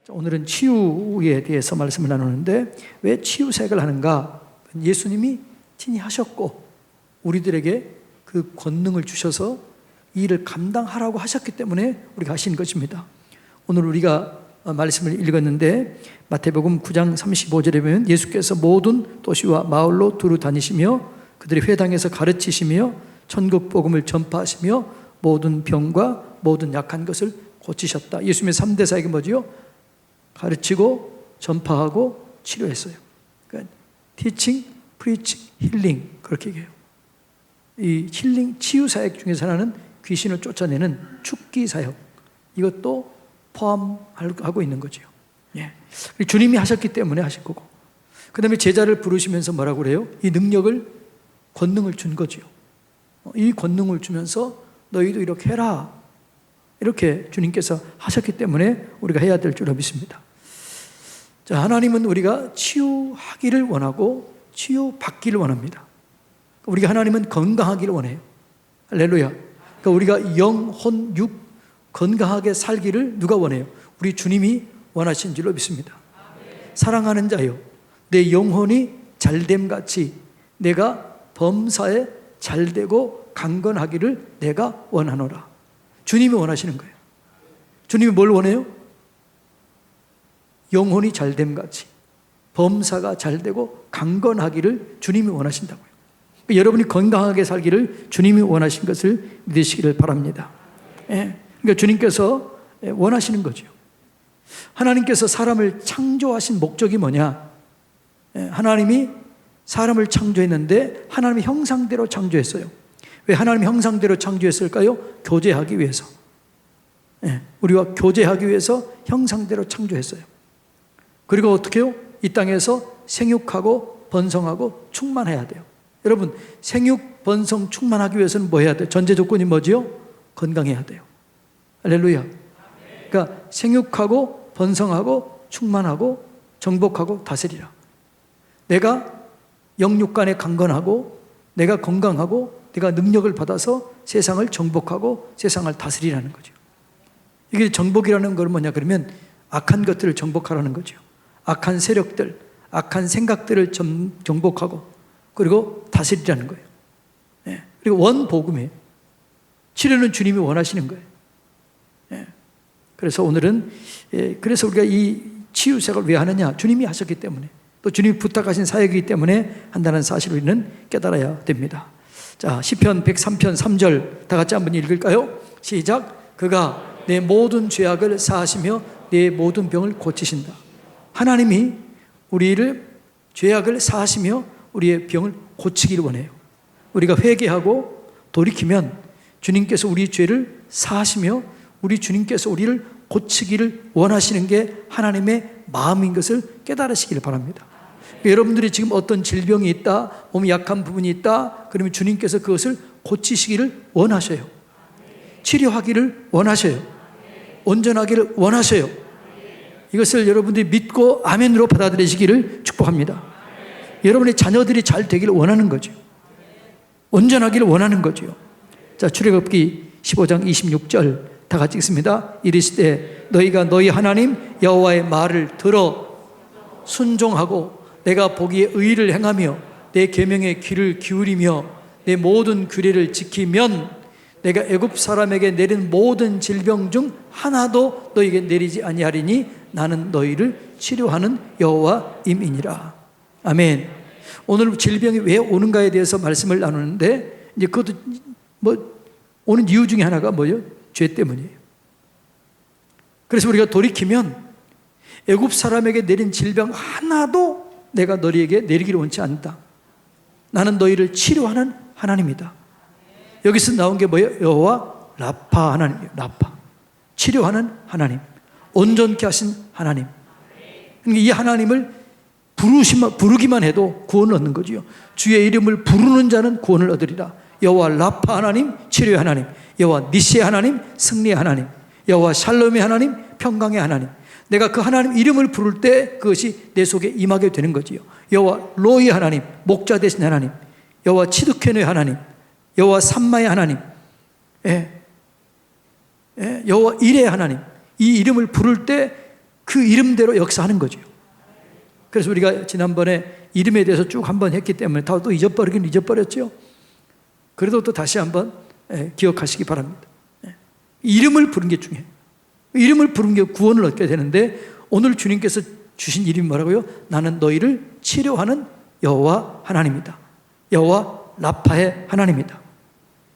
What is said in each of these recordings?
오늘은 치유에 대해서 말씀을 나누는데, 왜 치유 사역을 하는가? 예수님이 친히 하셨고 우리들에게 그 권능을 주셔서 이 일을 감당하라고 하셨기 때문에 우리가 하신 것입니다. 오늘 우리가 말씀을 읽었는데, 마태복음 9장 35절에 보면 예수께서 모든 도시와 마을로 두루 다니시며 그들의 회당에서 가르치시며 천국 복음을 전파하시며 모든 병과 모든 약한 것을 고치셨다. 예수님의 3대 사역이 뭐지요? 가르치고 전파하고 치료했어요. 그러니까 teaching, preaching, healing, 그렇게 얘기해요. 이 힐링, 치유 사역 중에서 하나는 귀신을 쫓아내는 축기 사역, 이것도 포함하고 있는 거죠. 예. 주님이 하셨기 때문에 하실 거고, 그 다음에 제자를 부르시면서 뭐라고 그래요? 이 능력을, 권능을 준 거죠. 이 권능을 주면서 너희도 이렇게 해라, 이렇게 주님께서 하셨기 때문에 우리가 해야 될 줄 믿습니다. 자, 하나님은 우리가 치유하기를 원하고 치유받기를 원합니다. 우리가 하나님은 건강하기를 원해요. 할렐루야. 그러니까 우리가 영, 혼, 육 건강하게 살기를 누가 원해요? 우리 주님이 원하신 줄로 믿습니다. 사랑하는 자요, 내 영혼이 잘됨같이 내가 범사에 잘되고 강건하기를 내가 원하노라. 주님이 원하시는 거예요. 주님이 뭘 원해요? 영혼이 잘됨같이 범사가 잘되고 강건하기를 주님이 원하신다고요. 그러니까 여러분이 건강하게 살기를 주님이 원하신 것을 믿으시기를 바랍니다. 예. 그러니까 주님께서 원하시는 거죠. 하나님께서 사람을 창조하신 목적이 뭐냐? 하나님이 사람을 창조했는데 하나님의 형상대로 창조했어요. 왜 하나님의 형상대로 창조했을까요? 교제하기 위해서. 우리와 교제하기 위해서 형상대로 창조했어요. 그리고 어떻게 해요? 이 땅에서 생육하고 번성하고 충만해야 돼요. 여러분, 생육, 번성, 충만하기 위해서는 뭐 해야 돼요? 전제 조건이 뭐지요? 건강해야 돼요. 할렐루야. 그러니까 생육하고 번성하고 충만하고 정복하고 다스리라. 내가 영육간에 강건하고 내가 건강하고 내가 능력을 받아서 세상을 정복하고 세상을 다스리라는 거죠. 이게 정복이라는 건 뭐냐 그러면 악한 것들을 정복하라는 거죠. 악한 세력들, 악한 생각들을 정복하고 그리고 다스리라는 거예요. 예. 그리고 원복음이에요. 치료는 주님이 원하시는 거예요. 예. 그래서 오늘은 그래서 우리가 이 치유사역을 왜 하느냐? 주님이 하셨기 때문에, 또 주님이 부탁하신 사역이기 때문에 한다는 사실을 우리는 깨달아야 됩니다. 자, 시편 103편 3절 다 같이 한번 읽을까요? 시작. 그가 내 모든 죄악을 사하시며 내 모든 병을 고치신다. 하나님이 우리를 죄악을 사하시며 우리의 병을 고치기를 원해요. 우리가 회개하고 돌이키면 주님께서 우리 죄를 사하시며 우리 주님께서 우리를 고치기를 원하시는 게 하나님의 마음인 것을 깨달으시기를 바랍니다. 여러분들이 지금 어떤 질병이 있다, 몸이 약한 부분이 있다, 그러면 주님께서 그것을 고치시기를 원하셔요. 치료하기를 원하셔요. 온전하기를 원하셔요. 이것을 여러분들이 믿고 아멘으로 받아들이시기를 축복합니다. 여러분의 자녀들이 잘 되기를 원하는 거죠. 온전하기를 원하는 거죠. 자, 출애굽기 15장 26절 다 같이 읽습니다. 이르시되 너희가 너희 하나님 여호와의 말을 들어 순종하고 내가 보기에 의를 행하며 내 계명에 귀를 기울이며 내 모든 규례를 지키면 내가 애굽 사람에게 내린 모든 질병 중 하나도 너희에게 내리지 아니하리니 나는 너희를 치료하는 여호와임이니라. 아멘. 오늘 질병이 왜 오는가에 대해서 말씀을 나누는데, 이제 그것도 오는 이유 중에 하나가 뭐예요? 죄 때문이에요. 그래서 우리가 돌이키면 애굽 사람에게 내린 질병 하나도 내가 너희에게 내리기를 원치 않다. 나는 너희를 치료하는 하나님이다. 여기서 나온 게 뭐예요? 여호와 라파 하나님이에요. 라파. 치료하는 하나님. 온전케 하신 하나님. 그러니까 이 하나님을 부르기만 해도 구원을 얻는 거지요. 주의 이름을 부르는 자는 구원을 얻으리라. 여호와 라파 하나님, 치료의 하나님. 여호와 니시의 하나님, 승리의 하나님. 여호와 샬롬의 하나님, 평강의 하나님. 내가 그 하나님 이름을 부를 때 그것이 내 속에 임하게 되는 거지요. 여호와 로이의 하나님, 목자 되신 하나님. 여호와 치드케노의 하나님, 여호와 삼마의 하나님, 여호와 이레의 하나님. 이 이름을 부를 때 그 이름대로 역사하는 거죠. 그래서 우리가 지난번에 이름에 대해서 쭉 한번 했기 때문에 다 또 잊어버리긴 잊어버렸죠. 그래도 또 다시 한번 기억하시기 바랍니다. 이름을 부른 게 중요해요. 이름을 부른 게 구원을 얻게 되는데, 오늘 주님께서 주신 이름이 뭐라고요? 나는 너희를 치료하는 여호와 하나님이다. 여호와 라파의 하나님이다.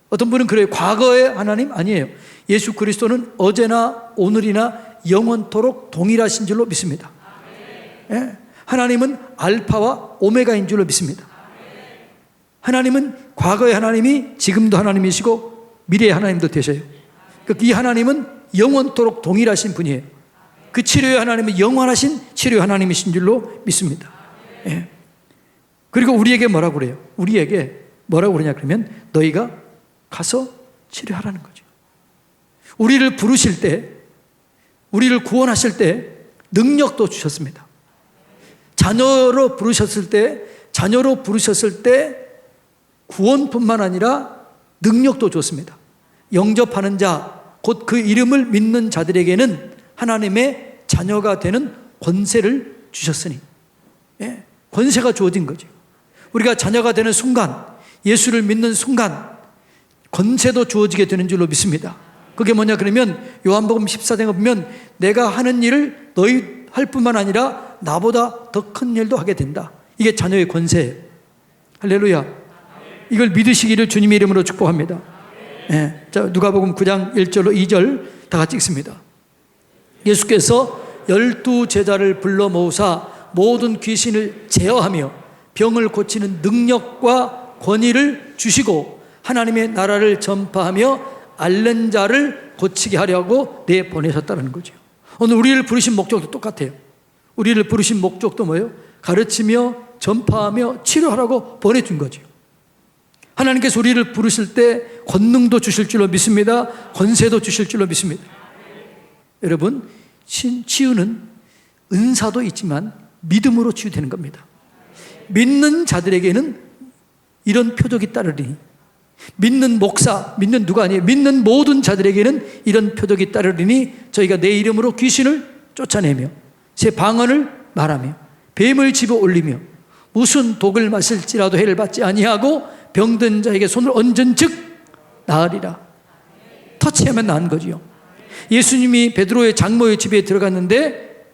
어떤 분은 그래요. 과거의 하나님? 아니에요. 예수 그리스도는 어제나 오늘이나 영원토록 동일하신 줄로 믿습니다. 예? 하나님은 알파와 오메가인 줄로 믿습니다. 하나님은 과거의 하나님이 지금도 하나님이시고 미래의 하나님도 되셔요. 이 하나님은 영원토록 동일하신 분이에요. 그 치료의 하나님은 영원하신 치료의 하나님이신 줄로 믿습니다. 예. 그리고 우리에게 뭐라고 그래요? 우리에게 뭐라고 그러냐 그러면 너희가 가서 치료하라는 거죠. 우리를 부르실 때, 우리를 구원하실 때 능력도 주셨습니다. 자녀로 부르셨을 때 구원뿐만 아니라 능력도 줬습니다. 영접하는 자, 곧 그 이름을 믿는 자들에게는 하나님의 자녀가 되는 권세를 주셨으니, 예, 권세가 주어진 거죠. 우리가 자녀가 되는 순간, 예수를 믿는 순간 권세도 주어지게 되는 줄로 믿습니다. 그게 뭐냐 그러면 요한복음 14장에 보면 내가 하는 일을 너희 할 뿐만 아니라 나보다 더 큰 일도 하게 된다. 이게 자녀의 권세예요. 할렐루야. 이걸 믿으시기를 주님의 이름으로 축복합니다. 예. 자, 누가복음 9장 1절로 2절 다 같이 읽습니다. 예수께서 12제자를 불러 모으사 모든 귀신을 제어하며 병을 고치는 능력과 권위를 주시고 하나님의 나라를 전파하며 앓는 자를 고치게 하려고 내보내셨다는 거죠. 오늘 우리를 부르신 목적도 똑같아요. 우리를 부르신 목적도 뭐예요? 가르치며 전파하며 치료하라고 보내준 거죠. 하나님께서 우리를 부르실 때 권능도 주실 줄로 믿습니다. 권세도 주실 줄로 믿습니다. 여러분, 치유는 은사도 있지만 믿음으로 치유되는 겁니다. 믿는 자들에게는 이런 표적이 따르리니, 믿는 목사, 믿는 누가 아니에요. 믿는 모든 자들에게는 이런 표적이 따르리니 저희가 내 이름으로 귀신을 쫓아내며 새 방언을 말하며 뱀을 집어 올리며 무슨 독을 마실지라도 해를 받지 아니하고 병든 자에게 손을 얹은 즉 나으리라. 터치하면 나은 거지요. 예수님이 베드로의 장모의 집에 들어갔는데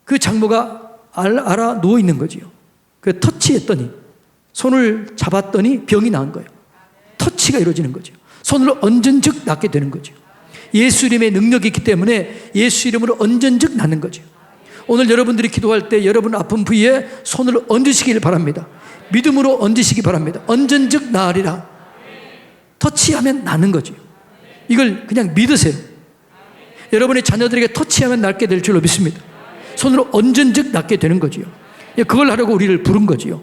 그 장모가 알아 누워 있는 거지요. 그 터치했더니, 손을 잡았더니 병이 나은 거예요. 터치가 이루어지는 거죠. 손을 얹은 즉 낫게 되는 거죠. 예수 이름의 능력이 있기 때문에 예수 이름으로 얹은 즉 낫는 거죠. 오늘 여러분들이 기도할 때 여러분 아픈 부위에 손을 얹으시길 바랍니다. 믿음으로 얹으시기 바랍니다. 얹은 즉 나으리라. 터치하면 나는 거죠. 이걸 그냥 믿으세요. 여러분의 자녀들에게 터치하면 낫게 될 줄로 믿습니다. 손으로 얹은 즉 낫게 되는 거지요. 그걸 하려고 우리를 부른 거지요.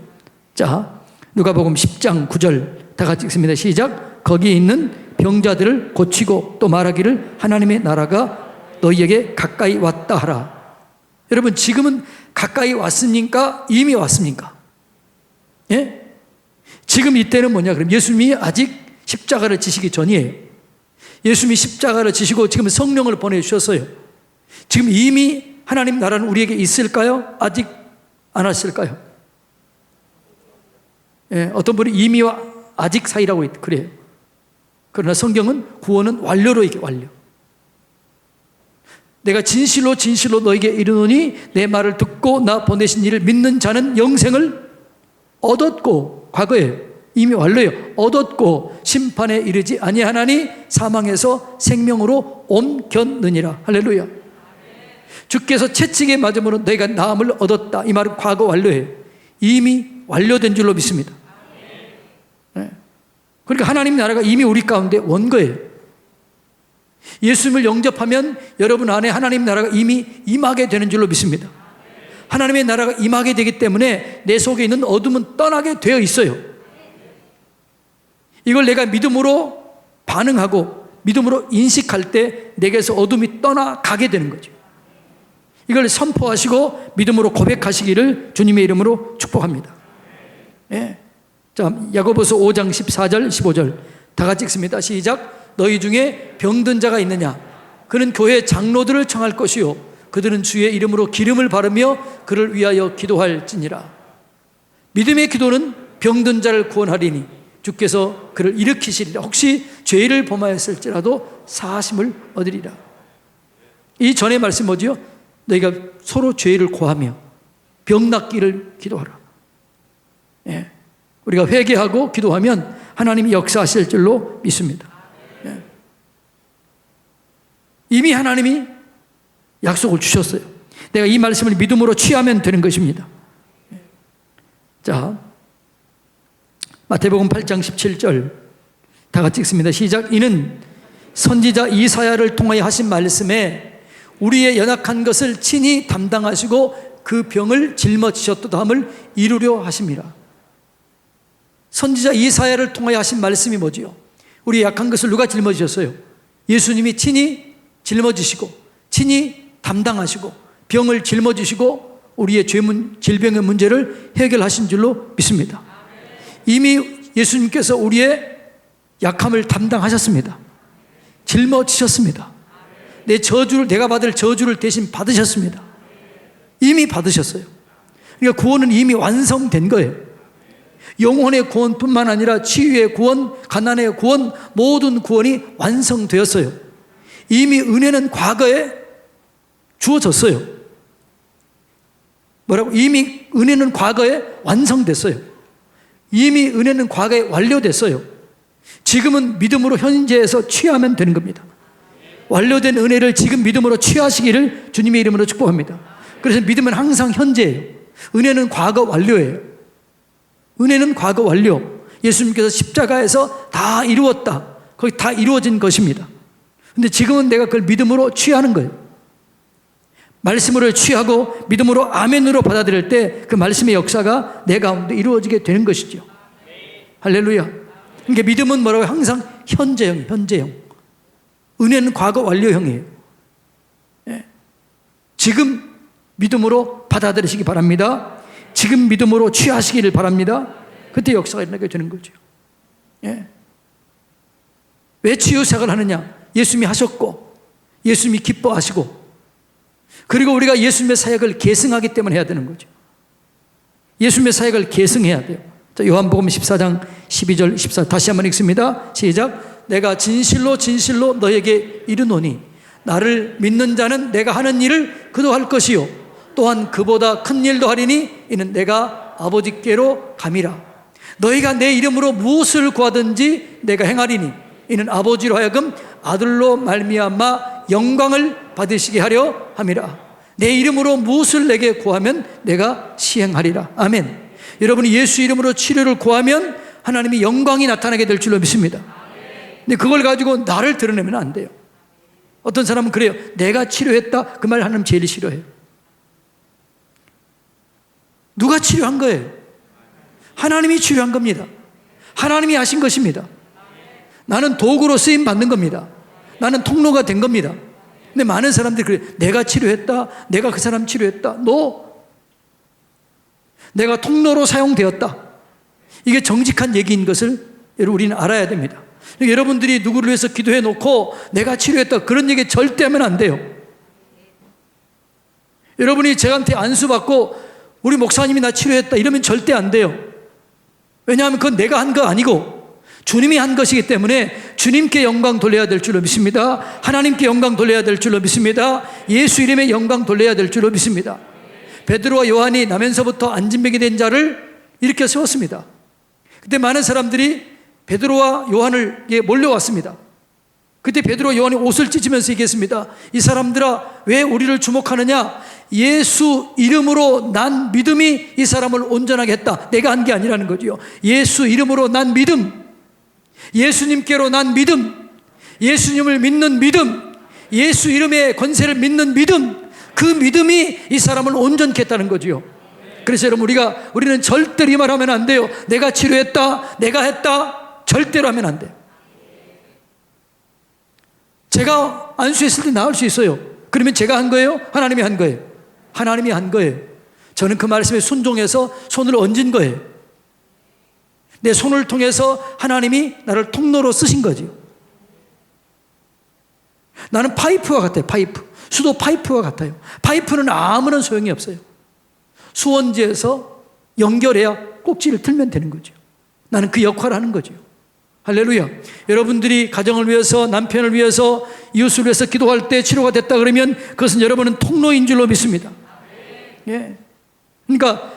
자, 누가복음 10장 9절 다 같이 읽습니다. 시작. 거기에 있는 병자들을 고치고 또 말하기를 하나님의 나라가 너희에게 가까이 왔다 하라. 여러분, 지금은 가까이 왔습니까? 이미 왔습니까? 예? 지금 이때는 뭐냐 그럼 예수님이 아직 십자가를 지시기 전이에요. 예수님이 십자가를 지시고 지금 성령을 보내주셨어요. 지금 이미 하나님 나라는 우리에게 있을까요? 아직 안 왔을까요? 예, 어떤 분이 이미와 아직 사이라고 그래요. 그러나 성경은 구원은 완료로 얘기해. 완료. 내가 진실로 진실로 너에게 이르노니 내 말을 듣고 나 보내신 이를 믿는 자는 영생을 얻었고, 과거에 이미 완료예요. 얻었고 심판에 이르지 아니하나니 사망에서 생명으로 옮겼느니라. 할렐루야. 주께서 채찍에 맞음으로 너희가 나음을 얻었다. 이 말은 과거 완료예요. 이미 완료된 줄로 믿습니다. 네. 그러니까 하나님 나라가 이미 우리 가운데 온 거예요. 예수님을 영접하면 여러분 안에 하나님 나라가 이미 임하게 되는 줄로 믿습니다. 하나님의 나라가 임하게 되기 때문에 내 속에 있는 어둠은 떠나게 되어 있어요. 이걸 내가 믿음으로 반응하고 믿음으로 인식할 때 내게서 어둠이 떠나가게 되는 거죠. 이걸 선포하시고 믿음으로 고백하시기를 주님의 이름으로 축복합니다. 예. 자, 야고보서 5장 14절 15절 다 같이 읽습니다. 시작. 너희 중에 병든 자가 있느냐? 그는 교회 장로들을 청할 것이요 그들은 주의 이름으로 기름을 바르며 그를 위하여 기도할지니라. 믿음의 기도는 병든 자를 구원하리니 주께서 그를 일으키시리라. 혹시 죄를 범하였을지라도 사하심을 얻으리라. 이 전의 말씀 뭐지요? 너희가 서로 죄를 고하며 병 낫기를 기도하라. 예. 우리가 회개하고 기도하면 하나님이 역사하실 줄로 믿습니다. 예. 이미 하나님이 약속을 주셨어요. 내가 이 말씀을 믿음으로 취하면 되는 것입니다. 예. 자, 마태복음 8장 17절 다 같이 읽습니다. 시작. 이는 선지자 이사야를 통하여 하신 말씀에 우리의 연약한 것을 친히 담당하시고 그 병을 짊어지셨도다 함을 이루려 하심이라. 선지자 이사야를 통하여 하신 말씀이 뭐지요? 우리 약한 것을 누가 짊어지셨어요? 예수님이 친히 짊어지시고 친히 담당하시고 병을 짊어지시고 우리의 질병의 문제를 해결하신 줄로 믿습니다. 이미 예수님께서 우리의 약함을 담당하셨습니다. 짊어지셨습니다. 내가 받을 저주를 대신 받으셨습니다. 이미 받으셨어요. 그러니까 구원은 이미 완성된 거예요. 영혼의 구원뿐만 아니라 치유의 구원, 가난의 구원, 모든 구원이 완성되었어요. 이미 은혜는 과거에 주어졌어요. 뭐라고? 이미 은혜는 과거에 완성됐어요. 이미 은혜는 과거에 완료됐어요. 지금은 믿음으로 현재에서 취하면 되는 겁니다. 완료된 은혜를 지금 믿음으로 취하시기를 주님의 이름으로 축복합니다. 그래서 믿음은 항상 현재예요. 은혜는 과거 완료예요. 은혜는 과거 완료. 예수님께서 십자가에서 다 이루었다. 거기 다 이루어진 것입니다. 근데 지금은 내가 그걸 믿음으로 취하는 거예요. 말씀으로 취하고 믿음으로 아멘으로 받아들일 때 그 말씀의 역사가 내 가운데 이루어지게 되는 것이죠. 할렐루야. 그러니까 믿음은 뭐라고? 항상 현재형, 현재형. 은혜는 과거 완료형이에요. 예. 지금 믿음으로 받아들이시기 바랍니다. 지금 믿음으로 취하시기를 바랍니다. 그때 역사가 일어나게 되는 거죠. 예. 왜 치유사역을 하느냐? 예수님이 하셨고 예수님이 기뻐하시고 그리고 우리가 예수님의 사역을 계승하기 때문에 해야 되는 거죠. 예수님의 사역을 계승해야 돼요. 자, 요한복음 14장 12절 14 다시 한번 읽습니다. 시작. 내가 진실로 진실로 너에게 이르노니 나를 믿는 자는 내가 하는 일을 그도 할 것이요 또한 그보다 큰 일도 하리니 이는 내가 아버지께로 감이라. 너희가 내 이름으로 무엇을 구하든지 내가 행하리니 이는 아버지로 하여금 아들로 말미암아 영광을 받으시게 하려 함이라. 내 이름으로 무엇을 내게 구하면 내가 시행하리라. 아멘. 여러분이 예수 이름으로 치료를 구하면 하나님이 영광이 나타나게 될 줄로 믿습니다. 근데 그걸 가지고 나를 드러내면 안 돼요. 어떤 사람은 그래요. 내가 치료했다. 그 말 하나님 제일 싫어해요. 누가 치료한 거예요? 하나님이 치료한 겁니다. 하나님이 하신 것입니다. 나는 도구로 쓰임 받는 겁니다. 나는 통로가 된 겁니다. 근데 많은 사람들이 그래요. 내가 치료했다. 내가 그 사람 치료했다. 내가 통로로 사용되었다. 이게 정직한 얘기인 것을 우리는 알아야 됩니다. 여러분들이 누구를 위해서 기도해 놓고 내가 치료했다 그런 얘기 절대 하면 안 돼요. 여러분이 저한테 안수 받고 우리 목사님이 나 치료했다 이러면 절대 안 돼요. 왜냐하면 그건 내가 한 거 아니고 주님이 한 것이기 때문에 주님께 영광 돌려야 될 줄로 믿습니다. 하나님께 영광 돌려야 될 줄로 믿습니다. 예수 이름에 영광 돌려야 될 줄로 믿습니다. 베드로와 요한이 나면서부터 안진병이 된 자를 일으켜 세웠습니다. 그때 많은 사람들이 베드로와 요한을 몰려왔습니다. 그때 베드로와 요한이 옷을 찢으면서 얘기했습니다. 이 사람들아 왜 우리를 주목하느냐? 예수 이름으로 난 믿음이 이 사람을 온전하게 했다. 내가 한 게 아니라는 거죠. 예수 이름으로 난 믿음, 예수님께로 난 믿음, 예수님을 믿는 믿음, 예수 이름의 권세를 믿는 믿음, 그 믿음이 이 사람을 온전케 했다는 거죠. 그래서 여러분 우리는 절대로 이 말 하면 안 돼요. 내가 치료했다, 내가 했다, 절대로 하면 안 돼요. 제가 안수했을 때 나을 수 있어요. 그러면 제가 한 거예요? 하나님이 한 거예요? 하나님이 한 거예요. 저는 그 말씀에 순종해서 손을 얹은 거예요. 내 손을 통해서 하나님이 나를 통로로 쓰신 거죠. 나는 파이프와 같아요. 파이프. 수도 파이프와 같아요. 파이프는 아무런 소용이 없어요. 수원지에서 연결해야 꼭지를 틀면 되는 거죠. 나는 그 역할을 하는 거죠. 할렐루야. 여러분들이 가정을 위해서, 남편을 위해서, 이웃을 위해서 기도할 때 치료가 됐다 그러면 그것은 여러분은 통로인 줄로 믿습니다. 예. 그러니까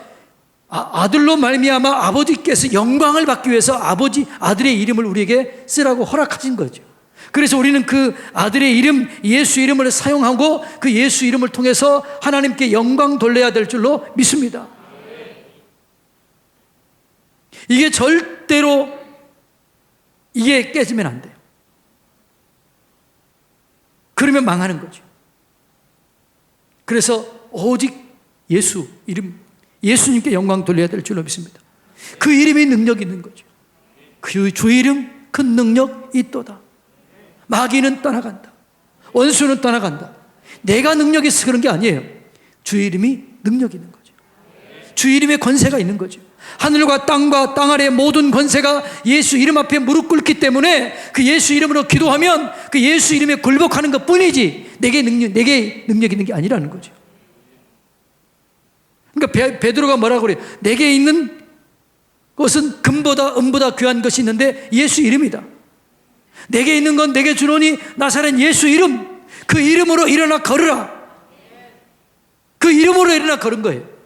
아들로 말미암아 아버지께서 영광을 받기 위해서 아들의 이름을 우리에게 쓰라고 허락하신 거죠. 그래서 우리는 그 아들의 이름, 예수 이름을 사용하고 그 예수 이름을 통해서 하나님께 영광 돌려야 될 줄로 믿습니다. 이게 절대로 이게 깨지면 안 돼요. 그러면 망하는 거죠. 그래서 오직 예수 이름, 예수님께 영광 돌려야 될 줄로 믿습니다. 그 이름이 능력이 있는 거죠. 그 주 이름 큰 능력 있도다. 마귀는 떠나간다. 원수는 떠나간다. 내가 능력이 있어서 그런 게 아니에요. 주 이름이 능력이 있는 거죠. 주 이름에 권세가 있는 거죠. 하늘과 땅과 땅 아래의 모든 권세가 예수 이름 앞에 무릎 꿇기 때문에 그 예수 이름으로 기도하면 그 예수 이름에 굴복하는 것 뿐이지 내게 능력이 있는 게 아니라는 거죠. 그러니까 베드로가 뭐라고 그래요? 내게 있는 것은 금보다 은보다 귀한 것이 있는데 예수 이름이다. 내게 있는 건 내게 주노니 나사렛 예수 이름, 그 이름으로 일어나 걸으라. 그 이름으로 일어나 걸은 거예요.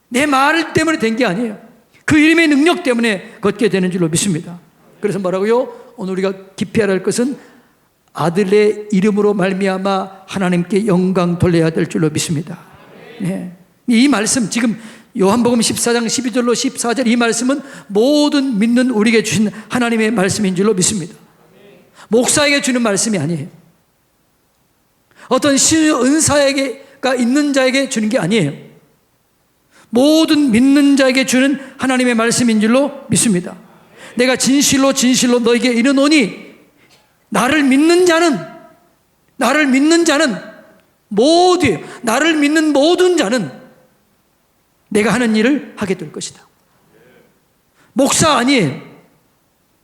내 말 때문에 된 게 아니에요. 그 이름의 능력 때문에 걷게 되는 줄로 믿습니다. 그래서 뭐라고요? 오늘 우리가 깊이 알아야 할 것은 아들의 이름으로 말미암아 하나님께 영광 돌려야 될 줄로 믿습니다. 네. 이 말씀 지금 요한복음 14장 12절로 14절 이 말씀은 모든 믿는 우리에게 주신 하나님의 말씀인 줄로 믿습니다. 목사에게 주는 말씀이 아니에요. 어떤 신의 은사가 있는 자에게 주는 게 아니에요. 모든 믿는 자에게 주는 하나님의 말씀인 줄로 믿습니다. 내가 진실로 진실로 너에게 이르노니 나를 믿는 자는 모두 나를 믿는 모든 자는 내가 하는 일을 하게 될 것이다. 목사 아니에요.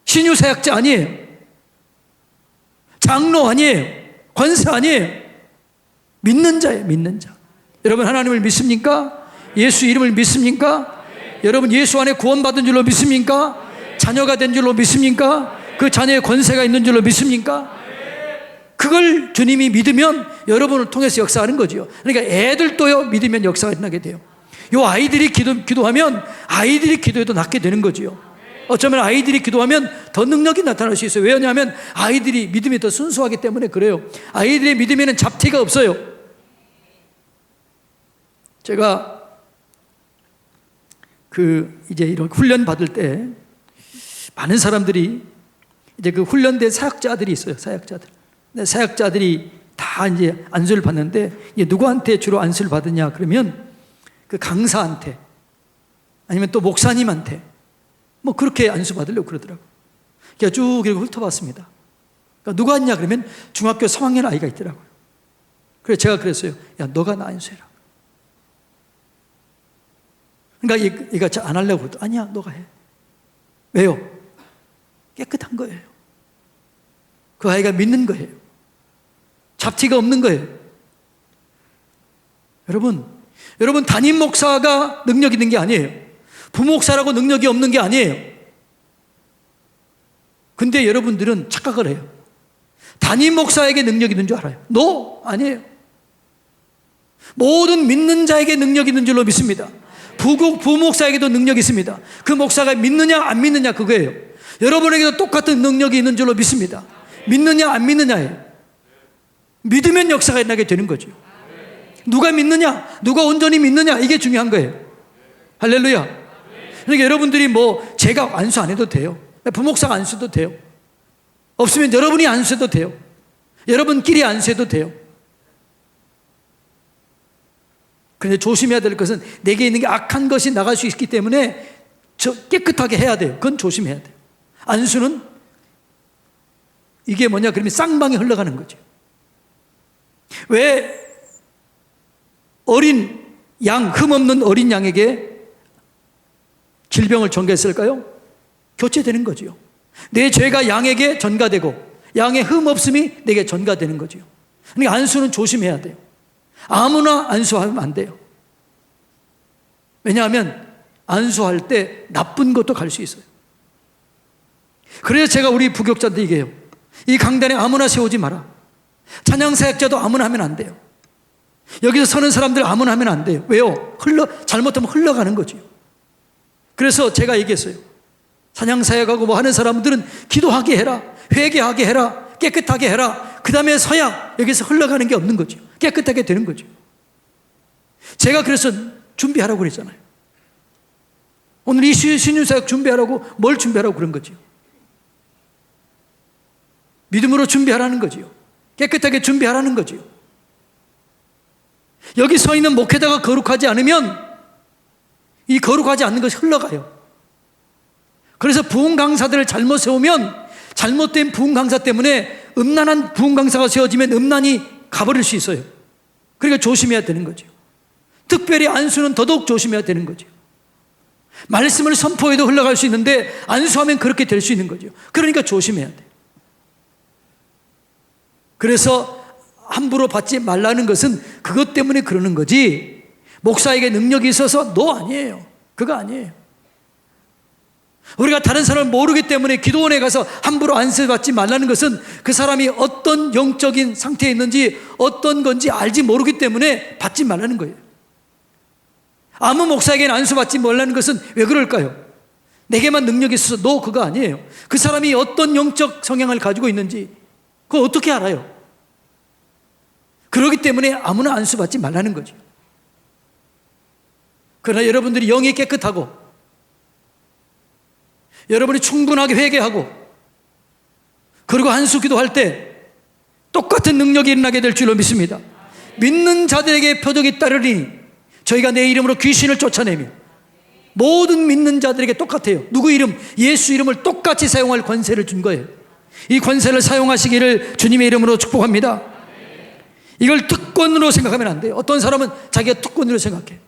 신유사역자 아니에요. 장로 아니에요. 권사 아니에요. 믿는 자예요. 믿는 자. 여러분 하나님을 믿습니까? 예수 이름을 믿습니까? 여러분 예수 안에 구원받은 줄로 믿습니까? 자녀가 된 줄로 믿습니까? 그 자녀의 권세가 있는 줄로 믿습니까? 그걸 주님이 믿으면 여러분을 통해서 역사하는 거죠. 그러니까 애들도요 믿으면 역사가 일어나게 돼요. 요 아이들이 기도하면 아이들이 기도해도 낫게 되는 거죠. 어쩌면 아이들이 기도하면 더 능력이 나타날 수 있어요. 왜냐하면 아이들이 믿음이 더 순수하기 때문에 그래요. 아이들의 믿음에는 잡티가 없어요. 제가 이제 이런 훈련 받을 때 많은 사람들이 이제 그 훈련된 사역자들이 있어요. 사역자들. 사역자들이 다 이제 안수를 받는데 이제 누구한테 주로 안수를 받느냐 그러면 그 강사한테 아니면 또 목사님한테 뭐 그렇게 안수 받으려고 그러더라고요. 그러니까 쭉 이렇게 훑어봤습니다. 그러니까 누가 왔냐 그러면 중학교 3학년 아이가 있더라고요. 그래서 제가 그랬어요. 야 너가 나 안수해라. 그러니까 얘가 안 하려고 그러더니 아니야 너가 해. 왜요? 깨끗한 거예요. 그 아이가 믿는 거예요. 잡티가 없는 거예요. 여러분 담임 목사가 능력 있는 게 아니에요. 부목사라고 능력이 없는 게 아니에요. 근데 여러분들은 착각을 해요. 담임 목사에게 능력이 있는 줄 알아요. 아니에요. 모든 믿는 자에게 능력이 있는 줄로 믿습니다. 부목사에게도 능력이 있습니다. 그 목사가 믿느냐 안 믿느냐 그거예요. 여러분에게도 똑같은 능력이 있는 줄로 믿습니다. 믿느냐 안 믿느냐예요. 믿으면 역사가 일어나게 되는 거죠. 누가 믿느냐, 누가 온전히 믿느냐 이게 중요한 거예요. 할렐루야. 그러니까 여러분들이 뭐 제가 안수 안 해도 돼요. 부목사가 안수도 돼요. 없으면 여러분이 안수해도 돼요. 여러분끼리 안수해도 돼요. 그런데 조심해야 될 것은 내게 있는 게 악한 것이 나갈 수 있기 때문에 깨끗하게 해야 돼요. 그건 조심해야 돼요. 안수는 이게 뭐냐 그러면 쌍방에 흘러가는 거죠. 왜 어린 양, 흠없는 어린 양에게 질병을 전개했을까요? 교체되는 거죠. 내 죄가 양에게 전가되고 양의 흠 없음이 내게 전가되는 거죠. 그러니까 안수는 조심해야 돼요. 아무나 안수하면 안 돼요. 왜냐하면 안수할 때 나쁜 것도 갈 수 있어요. 그래서 제가 우리 부교육자들 얘기해요. 이 강단에 아무나 세우지 마라. 찬양사역자도 아무나 하면 안 돼요. 여기서 서는 사람들 아무나 하면 안 돼요. 왜요? 잘못하면 흘러가는 거죠. 그래서 제가 얘기했어요. 찬양사역하고 뭐 하는 사람들은 기도하게 해라, 회개하게 해라, 깨끗하게 해라. 그 다음에 서야 여기서 흘러가는 게 없는 거죠. 깨끗하게 되는 거죠. 제가 그래서 준비하라고 그랬잖아요. 오늘 이 신유사역 준비하라고 뭘 준비하라고 그런 거죠. 믿음으로 준비하라는 거지요. 깨끗하게 준비하라는 거지요. 여기 서 있는 목회자가 거룩하지 않으면 이 거룩하지 않는 것이 흘러가요. 그래서 부흥 강사들을 잘못 세우면 잘못된 부흥 강사 때문에 음란한 부흥 강사가 세워지면 음란이 가버릴 수 있어요. 그러니까 조심해야 되는 거죠. 특별히 안수는 더더욱 조심해야 되는 거죠. 말씀을 선포해도 흘러갈 수 있는데 안수하면 그렇게 될 수 있는 거죠. 그러니까 조심해야 돼요. 그래서 함부로 받지 말라는 것은 그것 때문에 그러는 거지, 목사에게 능력이 있어서 너 아니에요. 그거 아니에요. 우리가 다른 사람을 모르기 때문에 기도원에 가서 함부로 안수 받지 말라는 것은 그 사람이 어떤 영적인 상태에 있는지 어떤 건지 알지 모르기 때문에 받지 말라는 거예요. 아무 목사에게는 안수 받지 말라는 것은 왜 그럴까요? 내게만 능력이 있어서 너 그거 아니에요. 그 사람이 어떤 영적 성향을 가지고 있는지 그거 어떻게 알아요? 그렇기 때문에 아무나 안수 받지 말라는 거죠. 그러나 여러분들이 영이 깨끗하고 여러분이 충분하게 회개하고 그리고 안수 기도할 때 똑같은 능력이 일어나게 될 줄로 믿습니다. 믿는 자들에게 표적이 따르리니 저희가 내 이름으로 귀신을 쫓아내며, 모든 믿는 자들에게 똑같아요. 누구 이름? 예수 이름을 똑같이 사용할 권세를 준 거예요. 이 권세를 사용하시기를 주님의 이름으로 축복합니다. 이걸 특권으로 생각하면 안 돼요. 어떤 사람은 자기가 특권으로 생각해요.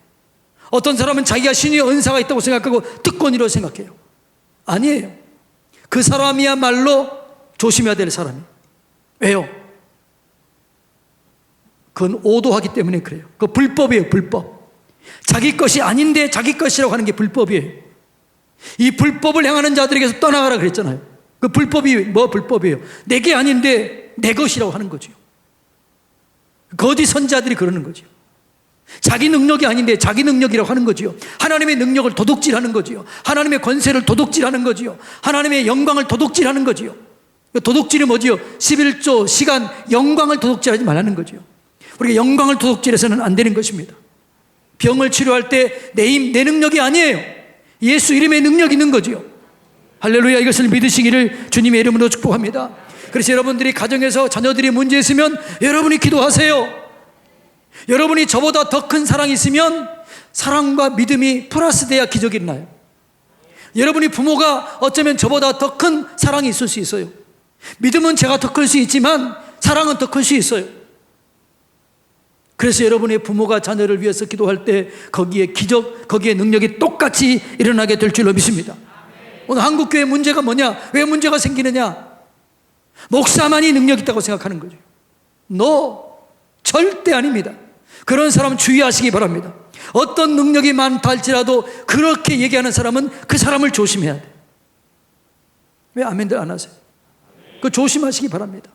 어떤 사람은 자기가 신의 은사가 있다고 생각하고 특권으로 생각해요. 아니에요. 그 사람이야말로 조심해야 될 사람이에요. 왜요? 그건 오도하기 때문에 그래요. 그거 불법이에요. 불법. 자기 것이 아닌데 자기 것이라고 하는 게 불법이에요. 이 불법을 행하는 자들에게서 떠나가라 그랬잖아요. 그 불법이 뭐 불법이에요? 내게 아닌데 내 것이라고 하는 거죠. 거짓 선자들이 그러는 거죠. 자기 능력이 아닌데 자기 능력이라고 하는 거지요. 하나님의 능력을 도둑질하는 거지요. 하나님의 권세를 도둑질하는 거지요. 하나님의 영광을 도둑질하는 거지요. 도둑질이 뭐지요? 11조, 시간, 영광을 도둑질하지 말라는 거지요. 우리가 영광을 도둑질해서는 안 되는 것입니다. 병을 치료할 때 내 능력이 아니에요. 예수 이름의 능력이 있는 거지요. 할렐루야. 이것을 믿으시기를 주님의 이름으로 축복합니다. 그래서 여러분들이 가정에서 자녀들이 문제 있으면 여러분이 기도하세요. 여러분이 저보다 더 큰 사랑이 있으면 사랑과 믿음이 플러스돼야 기적이 일어나요. 여러분이 부모가 어쩌면 저보다 더 큰 사랑이 있을 수 있어요. 믿음은 제가 더 클 수 있지만 사랑은 더 클 수 있어요. 그래서 여러분의 부모가 자녀를 위해서 기도할 때 거기에 기적, 거기에 능력이 똑같이 일어나게 될 줄로 믿습니다. 오늘 한국교회 문제가 뭐냐? 왜 문제가 생기느냐? 목사만이 능력 있다고 생각하는 거죠. 절대 아닙니다. 그런 사람 주의하시기 바랍니다. 어떤 능력이 많다 할지라도 그렇게 얘기하는 사람은 그 사람을 조심해야 돼요. 왜 아멘들 안 하세요? 그 조심하시기 바랍니다.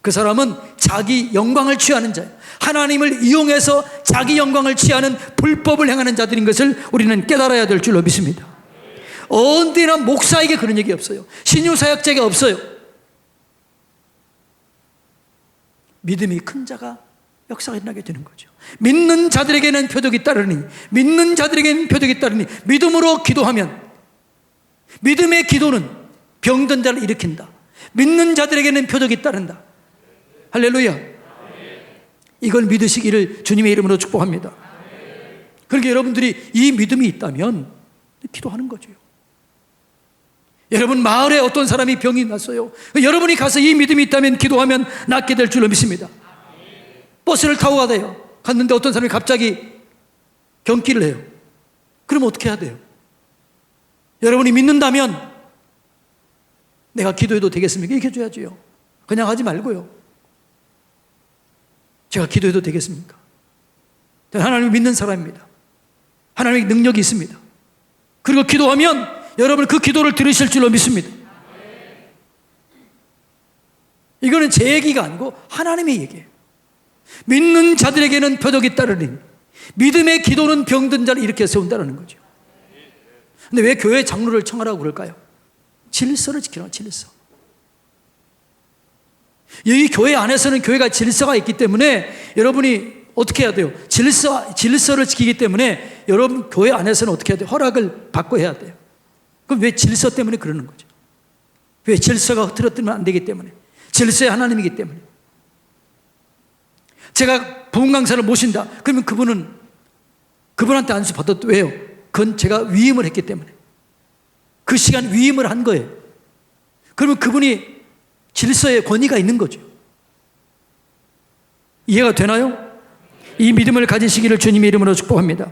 그 사람은 자기 영광을 취하는 자예요. 하나님을 이용해서 자기 영광을 취하는 불법을 행하는 자들인 것을 우리는 깨달아야 될 줄로 믿습니다. 언제나 목사에게 그런 얘기 없어요. 신유사역자에게 없어요. 믿음이 큰 자가 역사가 일어나게 되는 거죠. 믿는 자들에게는 표적이 따르니, 믿는 자들에게는 표적이 따르니, 믿음으로 기도하면, 믿음의 기도는 병든 자를 일으킨다. 믿는 자들에게는 표적이 따른다. 할렐루야. 이걸 믿으시기를 주님의 이름으로 축복합니다. 그러니까 여러분들이 이 믿음이 있다면 기도하는 거죠. 여러분 마을에 어떤 사람이 병이 났어요. 여러분이 가서 이 믿음이 있다면 기도하면 낫게 될 줄로 믿습니다. 버스를 타고 갔는데 어떤 사람이 갑자기 경기를 해요. 그럼 어떻게 해야 돼요? 여러분이 믿는다면 내가 기도해도 되겠습니까? 이렇게 해줘야죠. 그냥 하지 말고요. 제가 기도해도 되겠습니까? 하나님을 믿는 사람입니다. 하나님의 능력이 있습니다. 그리고 기도하면 여러분 그 기도를 들으실 줄로 믿습니다. 이거는 제 얘기가 아니고 하나님의 얘기예요. 믿는 자들에게는 표적이 따르니 믿음의 기도는 병든 자를 일으켜 세운다는 거죠. 근데 왜 교회 장로를 청하라고 그럴까요? 질서를 지키라고, 질서. 여기 교회 안에서는 교회가 질서가 있기 때문에 여러분이 어떻게 해야 돼요? 질서를 지키기 때문에 여러분 교회 안에서는 어떻게 해야 돼요? 허락을 받고 해야 돼요. 그럼 왜 질서 때문에 그러는 거죠? 왜 질서가 흐트러뜨리면 안 되기 때문에. 질서의 하나님이기 때문에. 제가 부흥 강사를 모신다. 그러면 그분한테 안수 받았도 왜요? 그건 제가 위임을 했기 때문에. 그 시간 위임을 한 거예요. 그러면 그분이 질서의 권위가 있는 거죠. 이해가 되나요? 이 믿음을 가지시기를 주님의 이름으로 축복합니다.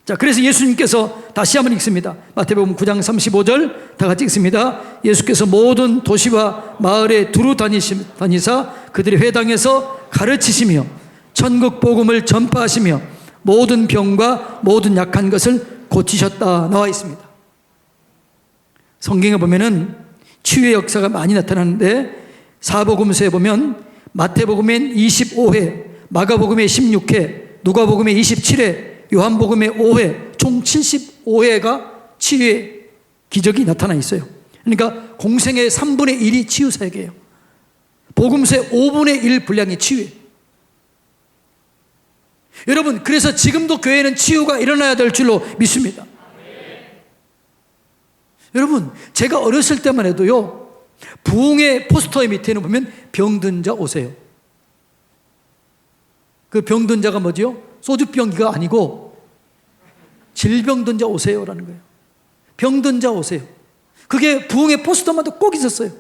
자, 그래서 예수님께서 다시 한번 읽습니다. 마태복음 9장 35절 다 같이 읽습니다. 예수께서 모든 도시와 마을에 두루 다니사 그들의 회당에서 가르치시며 천국 복음을 전파하시며 모든 병과 모든 약한 것을 고치셨다 나와 있습니다. 성경에 보면은 치유의 역사가 많이 나타나는데 사복음서에 보면 마태복음엔 25회, 마가복음에 16회, 누가복음에 27회, 요한복음에 5회, 총 75회가 치유의 기적이 나타나 있어요. 그러니까 공생의 3분의 1이 치유 사역이에요. 복음서의 5분의 1 분량이 치유예요. 여러분, 그래서 지금도 교회는 치유가 일어나야 될 줄로 믿습니다. 여러분, 제가 어렸을 때만 해도요, 부흥의 포스터의 밑에는 보면 병든 자 오세요. 그 병든 자가 뭐지요? 소주병기가 아니고 질병든 자 오세요라는 거예요. 병든 자 오세요. 그게 부흥의 포스터마다 꼭 있었어요.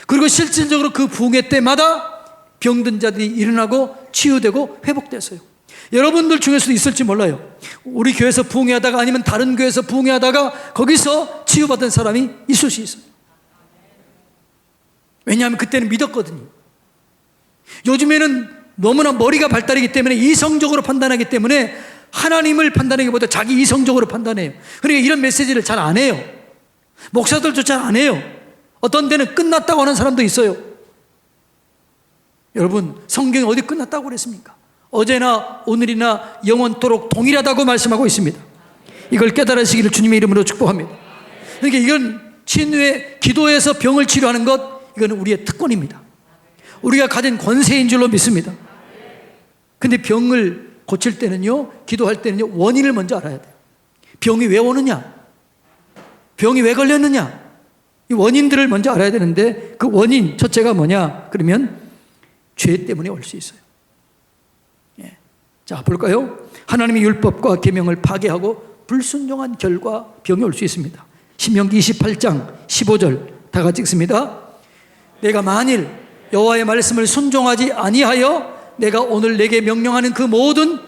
그리고 실질적으로 그 부흥의 때마다 병든 자들이 일어나고 치유되고 회복됐어요. 여러분들 중에서도 있을지 몰라요. 우리 교회에서 부흥회하다가 아니면 다른 교회에서 부흥회하다가 거기서 치유받은 사람이 있을 수 있어요. 왜냐하면 그때는 믿었거든요. 요즘에는 너무나 머리가 발달이기 때문에 이성적으로 판단하기 때문에 하나님을 판단하기보다 자기 이성적으로 판단해요. 그러니까 이런 메시지를 잘 안 해요. 목사들도 잘 안 해요. 어떤 데는 끝났다고 하는 사람도 있어요. 여러분, 성경이 어디 끝났다고 그랬습니까? 어제나 오늘이나 영원토록 동일하다고 말씀하고 있습니다. 이걸 깨달으시기를 주님의 이름으로 축복합니다. 그러니까 이건 치유의 기도에서 병을 치료하는 것, 이건 우리의 특권입니다. 우리가 가진 권세인 줄로 믿습니다. 근데 병을 고칠 때는요, 기도할 때는요, 원인을 먼저 알아야 돼요. 병이 왜 오느냐? 병이 왜 걸렸느냐? 이 원인들을 먼저 알아야 되는데 그 원인 첫째가 뭐냐? 그러면 죄 때문에 올 수 있어요. 예. 자, 볼까요? 하나님의 율법과 계명을 파괴하고 불순종한 결과 병이 올 수 있습니다. 신명기 28장 15절 다 같이 읽습니다. 내가 만일 여호와의 말씀을 순종하지 아니하여 내가 오늘 내게 명령하는 그 모든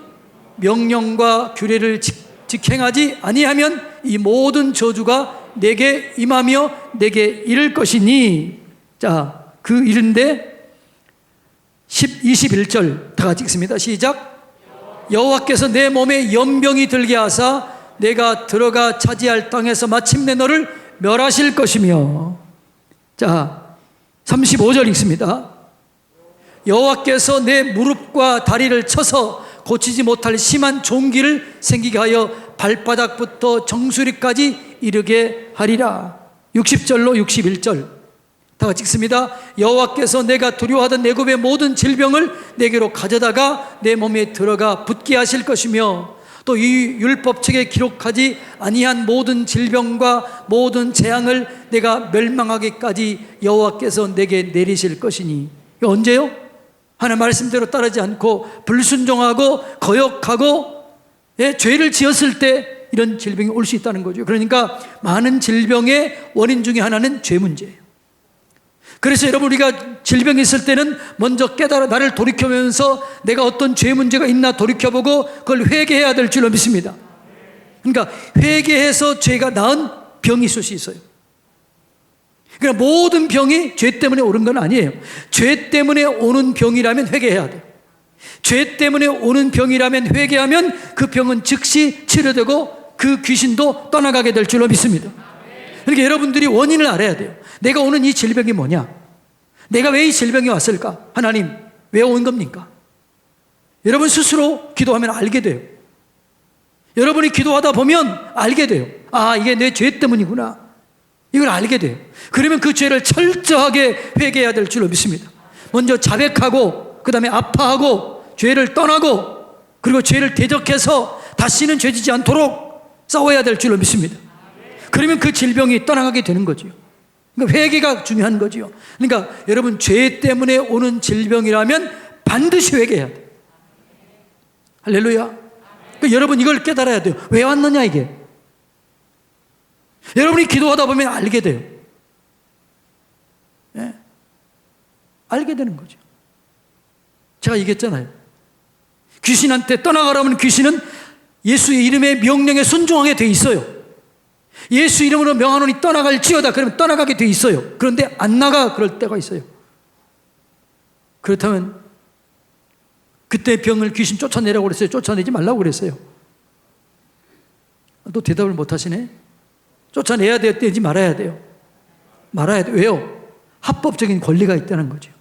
명령과 규례를 직행하지 아니하면 이 모든 저주가 내게 임하며 내게 이를 것이니. 자, 그 이른데 21절 다 같이 읽습니다. 시작. 여호와께서 내 몸에 연병이 들게 하사 내가 들어가 차지할 땅에서 마침내 너를 멸하실 것이며. 자, 35절 읽습니다. 여호와께서 내 무릎과 다리를 쳐서 고치지 못할 심한 종기를 생기게 하여 발바닥부터 정수리까지 이르게 하리라. 60절로 61절 다 같이 읽습니다. 여호와께서 내가 두려워하던 애굽의 모든 질병을 내게로 가져다가 내 몸에 들어가 붙게 하실 것이며 또 이 율법책에 기록하지 아니한 모든 질병과 모든 재앙을 내가 멸망하기까지 여호와께서 내게 내리실 것이니. 이거 언제요? 하나님 말씀대로 따르지 않고 불순종하고 거역하고 죄를 지었을 때 이런 질병이 올 수 있다는 거죠. 그러니까 많은 질병의 원인 중에 하나는 죄 문제예요. 그래서 여러분, 우리가 질병이 있을 때는 먼저 깨달아 나를 돌이켜보면서 내가 어떤 죄 문제가 있나 돌이켜보고 그걸 회개해야 될 줄로 믿습니다. 그러니까 회개해서 죄가 나은 병이 있을 수 있어요. 그러니까 모든 병이 죄 때문에 오는 건 아니에요. 죄 때문에 오는 병이라면 회개해야 돼요. 죄 때문에 오는 병이라면 회개하면 그 병은 즉시 치료되고 그 귀신도 떠나가게 될 줄로 믿습니다. 그러니까 여러분들이 원인을 알아야 돼요. 내가 오는 이 질병이 뭐냐? 내가 왜 이 질병이 왔을까? 하나님, 왜 온 겁니까? 여러분 스스로 기도하면 알게 돼요. 여러분이 기도하다 보면 알게 돼요. 아, 이게 내 죄 때문이구나. 이걸 알게 돼요. 그러면 그 죄를 철저하게 회개해야 될 줄로 믿습니다. 먼저 자백하고, 그 다음에 아파하고, 죄를 떠나고, 그리고 죄를 대적해서 다시는 죄지지 않도록 싸워야 될 줄로 믿습니다. 그러면 그 질병이 떠나가게 되는 거죠. 그러니까 회개가 중요한 거죠. 그러니까 여러분, 죄 때문에 오는 질병이라면 반드시 회개해야 돼요. 할렐루야. 그러니까 여러분 이걸 깨달아야 돼요. 왜 왔느냐 이게. 여러분이 기도하다 보면 알게 돼요. 예? 알게 되는 거죠. 제가 얘기했잖아요. 귀신한테 떠나가라면 귀신은 예수의 이름의 명령에 순종하게 돼 있어요. 예수 이름으로 명하노니 떠나갈지어다 그러면 떠나가게 돼 있어요. 그런데 안 나가 그럴 때가 있어요. 그렇다면 그때 병을 귀신 쫓아내라고 그랬어요? 쫓아내지 말라고 그랬어요? 또 대답을 못 하시네. 쫓아내야 돼요? 떼지 말아야 돼요? 말아야 돼요. 왜요? 합법적인 권리가 있다는 거죠.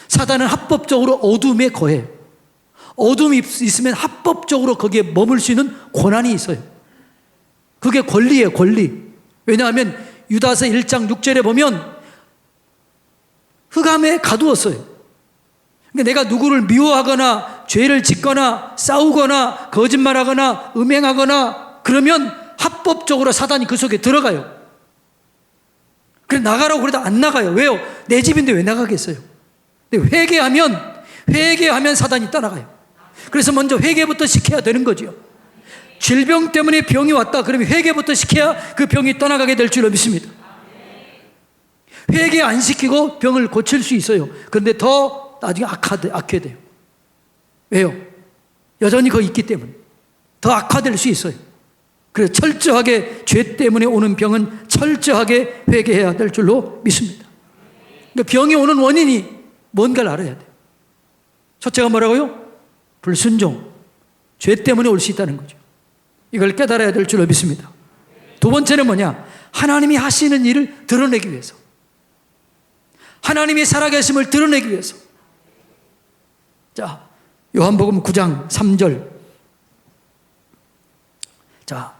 사단은 합법적으로 어둠에 거해요. 어둠이 있으면 합법적으로 거기에 머물 수 있는 권한이 있어요. 그게 권리예요, 권리. 왜냐하면 유다서 1장 6절에 보면 흑암에 가두었어요. 그러니까 내가 누구를 미워하거나 죄를 짓거나 싸우거나 거짓말하거나 음행하거나 그러면 합법적으로 사단이 그 속에 들어가요. 그래서 나가라고 그래도 안 나가요. 왜요? 내 집인데 왜 나가겠어요? 근데 회개하면 사단이 떠나가요. 그래서 먼저 회개부터 시켜야 되는 거죠. 질병 때문에 병이 왔다 그러면 회개부터 시켜야 그 병이 떠나가게 될 줄로 믿습니다. 회개 안 시키고 병을 고칠 수 있어요. 그런데 더 나중에 악화돼요. 왜요? 여전히 거기 있기 때문에 더 악화될 수 있어요. 그래서 철저하게 죄 때문에 오는 병은 철저하게 회개해야 될 줄로 믿습니다. 그러니까 병이 오는 원인이 뭔가를 알아야 돼요. 첫째가 뭐라고요? 불순종. 죄 때문에 올 수 있다는 거죠. 이걸 깨달아야 될 줄로 믿습니다. 두 번째는 뭐냐? 하나님이 하시는 일을 드러내기 위해서. 하나님이 살아계심을 드러내기 위해서. 자, 요한복음 9장 3절. 자,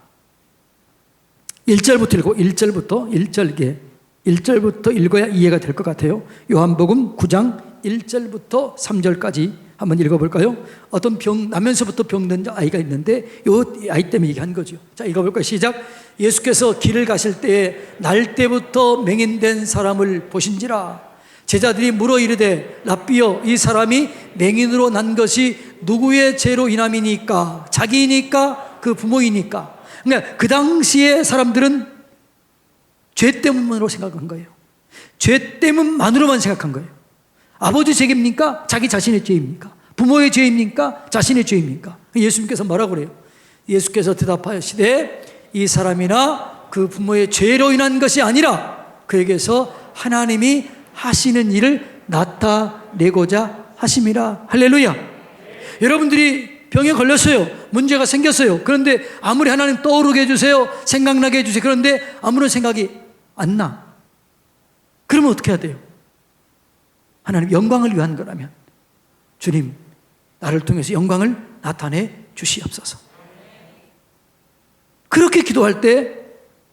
1절부터 읽고 1절부터 읽어야 이해가 될 것 같아요. 요한복음 9장 1절부터 3절까지 한번 읽어볼까요? 어떤 나면서부터 병든 아이가 있는데 이 아이 때문에 얘기한 거죠. 자, 읽어볼까요? 시작. 예수께서 길을 가실 때에 날 때부터 맹인된 사람을 보신지라. 제자들이 물어 이르되 랍비여, 이 사람이 맹인으로 난 것이 누구의 죄로 인함이니까? 자기이니까? 그 부모이니까? 그러니까 그 당시에 사람들은 죄 때문으로 생각한 거예요. 죄 때문만으로만 생각한 거예요. 아버지 죄입니까? 자기 자신의 죄입니까? 부모의 죄입니까? 자신의 죄입니까? 예수님께서 뭐라고 그래요? 예수께서 대답하시되 이 사람이나 그 부모의 죄로 인한 것이 아니라 그에게서 하나님이 하시는 일을 나타내고자 하심이라. 할렐루야. 여러분들이 병에 걸렸어요. 문제가 생겼어요. 그런데 아무리 하나님 떠오르게 해주세요, 생각나게 해주세요. 그런데 아무런 생각이 안 나. 그러면 어떻게 해야 돼요? 하나님 영광을 위한 거라면 주님, 나를 통해서 영광을 나타내 주시옵소서. 그렇게 기도할 때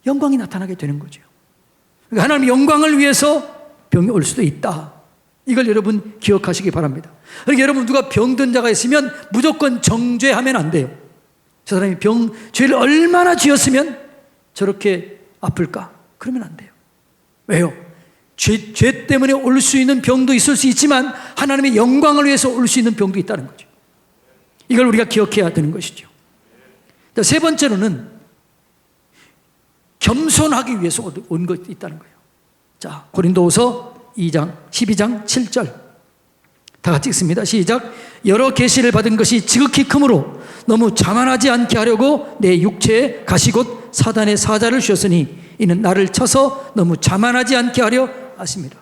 영광이 나타나게 되는 거죠. 그러니까 하나님 영광을 위해서 병이 올 수도 있다. 이걸 여러분 기억하시기 바랍니다. 그러니까 여러분 누가 병든 자가 있으면 무조건 정죄하면 안 돼요. 저 사람이 죄를 얼마나 지었으면 저렇게 아플까? 그러면 안 돼요. 왜요? 죄 때문에 올 수 있는 병도 있을 수 있지만 하나님의 영광을 위해서 올 수 있는 병도 있다는 거죠. 이걸 우리가 기억해야 되는 것이죠. 자, 세 번째로는 겸손하기 위해서 온 것이 있다는 거예요. 자, 고린도후서 12장 7절 다 같이 읽습니다. 시작. 여러 계시를 받은 것이 지극히 크므로 너무 자만하지 않게 하려고 내 육체에 가시곧 사단의 사자를 주셨으니 이는 나를 쳐서 너무 자만하지 않게 하려 하십니다.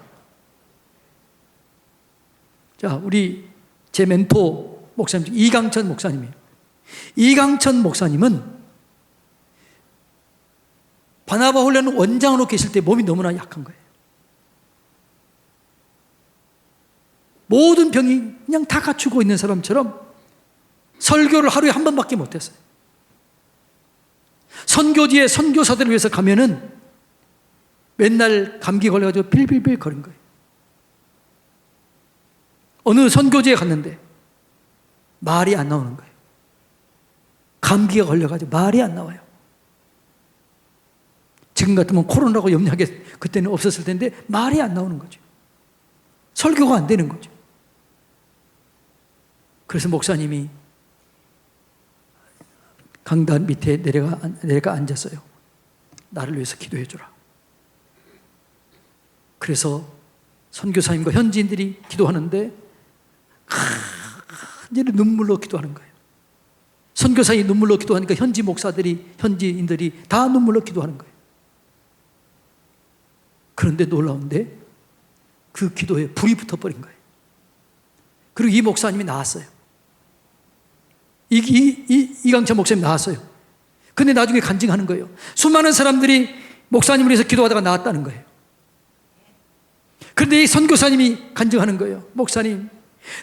자, 우리 제 멘토 목사님 중 이강천 목사님이에요. 이강천 목사님은 바나바 훈련 원장으로 계실 때 몸이 너무나 약한 거예요. 모든 병이 그냥 다 갖추고 있는 사람처럼 설교를 하루에 한 번밖에 못했어요. 선교지에 선교사들을 위해서 가면은 맨날 감기 걸려가지고 빌빌빌 거린 거예요. 어느 선교지에 갔는데 말이 안 나오는 거예요. 감기가 걸려가지고 말이 안 나와요. 지금 같으면 코로나고 염려하게 그때는 없었을 텐데 말이 안 나오는 거죠. 설교가 안 되는 거죠. 그래서 목사님이 강단 밑에 내려가 앉았어요. 나를 위해서 기도해 주라. 그래서 선교사님과 현지인들이 기도하는데 간절히 눈물로 기도하는 거예요. 선교사님이 눈물로 기도하니까 현지인들이 다 눈물로 기도하는 거예요. 그런데 놀라운데 그 기도에 불이 붙어버린 거예요. 그리고 이 목사님이 나왔어요. 이강천 목사님이 나왔어요. 근데 나중에 간증하는 거예요. 수많은 사람들이 목사님을 위해서 기도하다가 나왔다는 거예요. 그런데 이 선교사님이 간증하는 거예요. 목사님,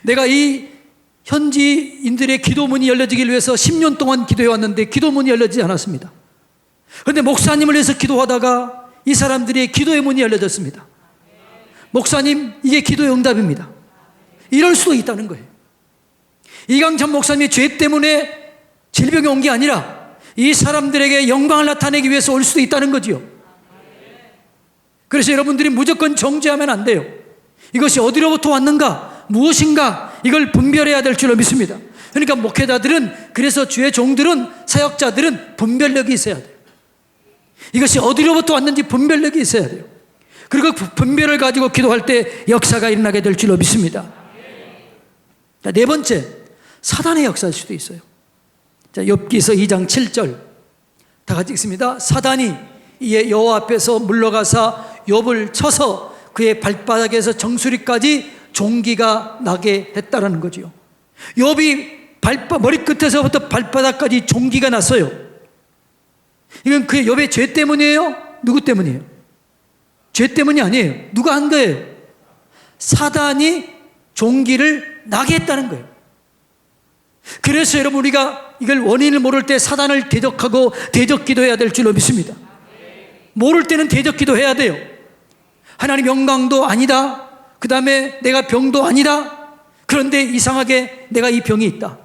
내가 이 현지인들의 기도문이 열려지기 위해서 10년 동안 기도해 왔는데 기도문이 열려지지 않았습니다. 그런데 목사님을 위해서 기도하다가 이 사람들의 기도의 문이 열려졌습니다. 목사님, 이게 기도의 응답입니다. 이럴 수도 있다는 거예요. 이강천 목사님이 죄 때문에 질병이 온 게 아니라 이 사람들에게 영광을 나타내기 위해서 올 수도 있다는 거지요. 그래서 여러분들이 무조건 정죄하면 안 돼요. 이것이 어디로부터 왔는가, 무엇인가, 이걸 분별해야 될 줄로 믿습니다. 그러니까 목회자들은, 그래서 주의 종들은, 사역자들은 분별력이 있어야 돼요. 이것이 어디로부터 왔는지 분별력이 있어야 돼요. 그리고 그 분별을 가지고 기도할 때 역사가 일어나게 될 줄로 믿습니다. 자, 네 번째, 사단의 역사일 수도 있어요. 자, 욥기서 2장 7절 다 같이 읽습니다. 사단이 이에 여호와 앞에서 물러가사 욥을 쳐서 그의 발바닥에서 정수리까지 종기가 나게 했다라는 거죠. 욥이 머리끝에서부터 발바닥까지 종기가 났어요. 이건 그의 욥의 죄 때문이에요? 누구 때문이에요? 죄 때문이 아니에요. 누가 한 거예요? 사단이 종기를 나게 했다는 거예요. 그래서 여러분, 우리가 이걸 원인을 모를 때 사단을 대적하고 대적기도 해야 될 줄로 믿습니다. 모를 때는 대적기도 해야 돼요. 하나님 영광도 아니다. 그 다음에 내가 병도 아니다. 그런데 이상하게 내가 이 병이 있다.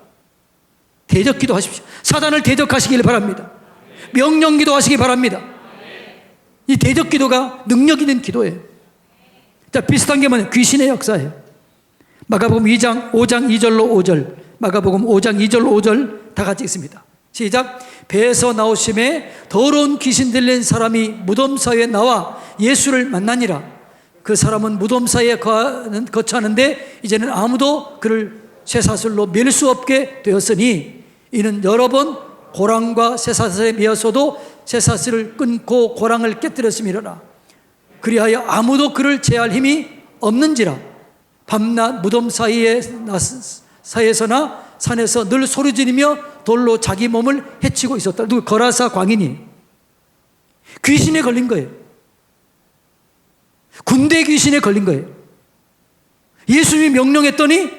대적기도 하십시오. 사단을 대적하시길 바랍니다. 명령기도 하시기 바랍니다. 이 대적기도가 능력 있는 기도예요. 자, 비슷한 게 뭐냐? 귀신의 역사예요. 마가복음 5장 2절로 5절, 마가복음 5장 2절 5절 다 같이 읽습니다. 시작. 배에서 나오심에 더러운 귀신 들린 사람이 무덤 사이에 나와 예수를 만나니라. 그 사람은 무덤 사이에 거처하는데 이제는 아무도 그를 쇠사슬로 맬 수 없게 되었으니 이는 여러 번 고랑과 쇠사슬에 매어서도 쇠사슬을 끊고 고랑을 깨뜨렸음이로라. 그리하여 아무도 그를 제할 힘이 없는지라. 밤낮 무덤 사이에서나 산에서 늘 소리지르며 돌로 자기 몸을 해치고 있었다. 누구? 거라사 광인이 귀신에 걸린 거예요. 군대 귀신에 걸린 거예요. 예수님이 명령했더니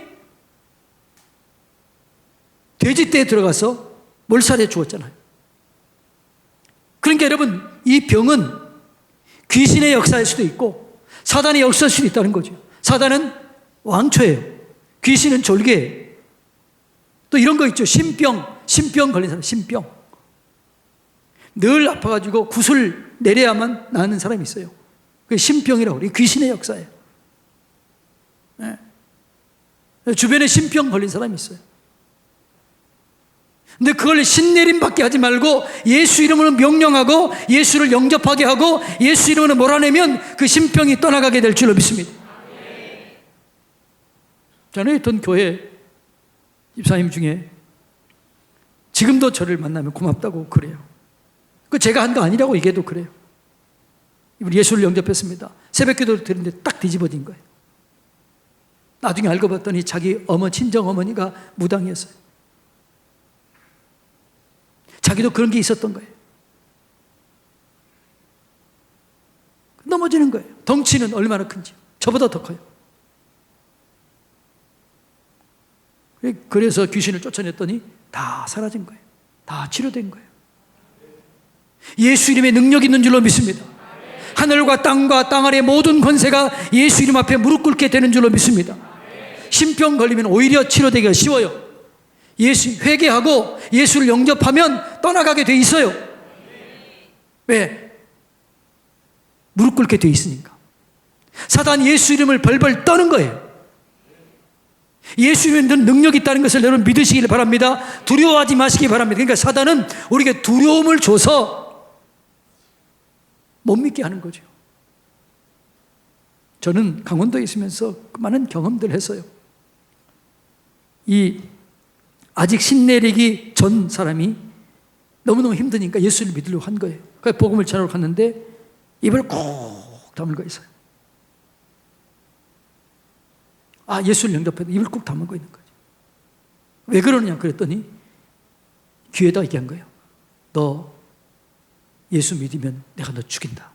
돼지떼에 들어가서 몰살해 주었잖아요. 그러니까 여러분, 이 병은 귀신의 역사일 수도 있고 사단의 역사일 수도 있다는 거죠. 사단은 왕초예요. 귀신은 졸개예요. 또 이런 거 있죠. 신병 걸린 사람, 신병. 늘 아파가지고 굿을 내려야만 나는 사람이 있어요. 그게 신병이라고 그래요. 귀신의 역사예요. 네. 주변에 신병 걸린 사람이 있어요. 근데 그걸 신내림받게 하지 말고 예수 이름으로 명령하고 예수를 영접하게 하고 예수 이름으로 몰아내면 그 신병이 떠나가게 될 줄로 믿습니다. 저는 있던 교회 집사님 중에 지금도 저를 만나면 고맙다고 그래요. 그 제가 한 거 아니라고 얘기해도 그래요. 이분 예수를 영접했습니다. 새벽 기도를 드렸는데 딱 뒤집어진 거예요. 나중에 알고 봤더니 자기 친정 어머니가 무당이었어요. 자기도 그런 게 있었던 거예요. 넘어지는 거예요. 덩치는 얼마나 큰지. 저보다 더 커요. 그래서 귀신을 쫓아냈더니 다 사라진 거예요. 다 치료된 거예요. 예수 이름에 능력 있는 줄로 믿습니다. 하늘과 땅과 땅 아래 모든 권세가 예수 이름 앞에 무릎 꿇게 되는 줄로 믿습니다. 심병 걸리면 오히려 치료되기가 쉬워요. 예수 회개하고 예수를 영접하면 떠나가게 돼 있어요. 왜? 무릎 꿇게 돼 있으니까. 사단 예수 이름을 벌벌 떠는 거예요. 예수 이름에 능력이 있다는 것을 여러분 믿으시길 바랍니다. 두려워하지 마시기 바랍니다. 그러니까 사단은 우리에게 두려움을 줘서 못 믿게 하는 거죠. 저는 강원도에 있으면서 많은 경험들을 했어요. 아직 신내리기 전 사람이 너무너무 힘드니까 예수를 믿으려고 한 거예요. 그래서 복음을 전하러 갔는데 입을 꼭 다물고 있어요. 예수를 영접해도 입을 꼭 다물고 있는 거죠. 왜 그러느냐 그랬더니 귀에다 얘기한 거예요. 너 예수 믿으면 내가 너 죽인다.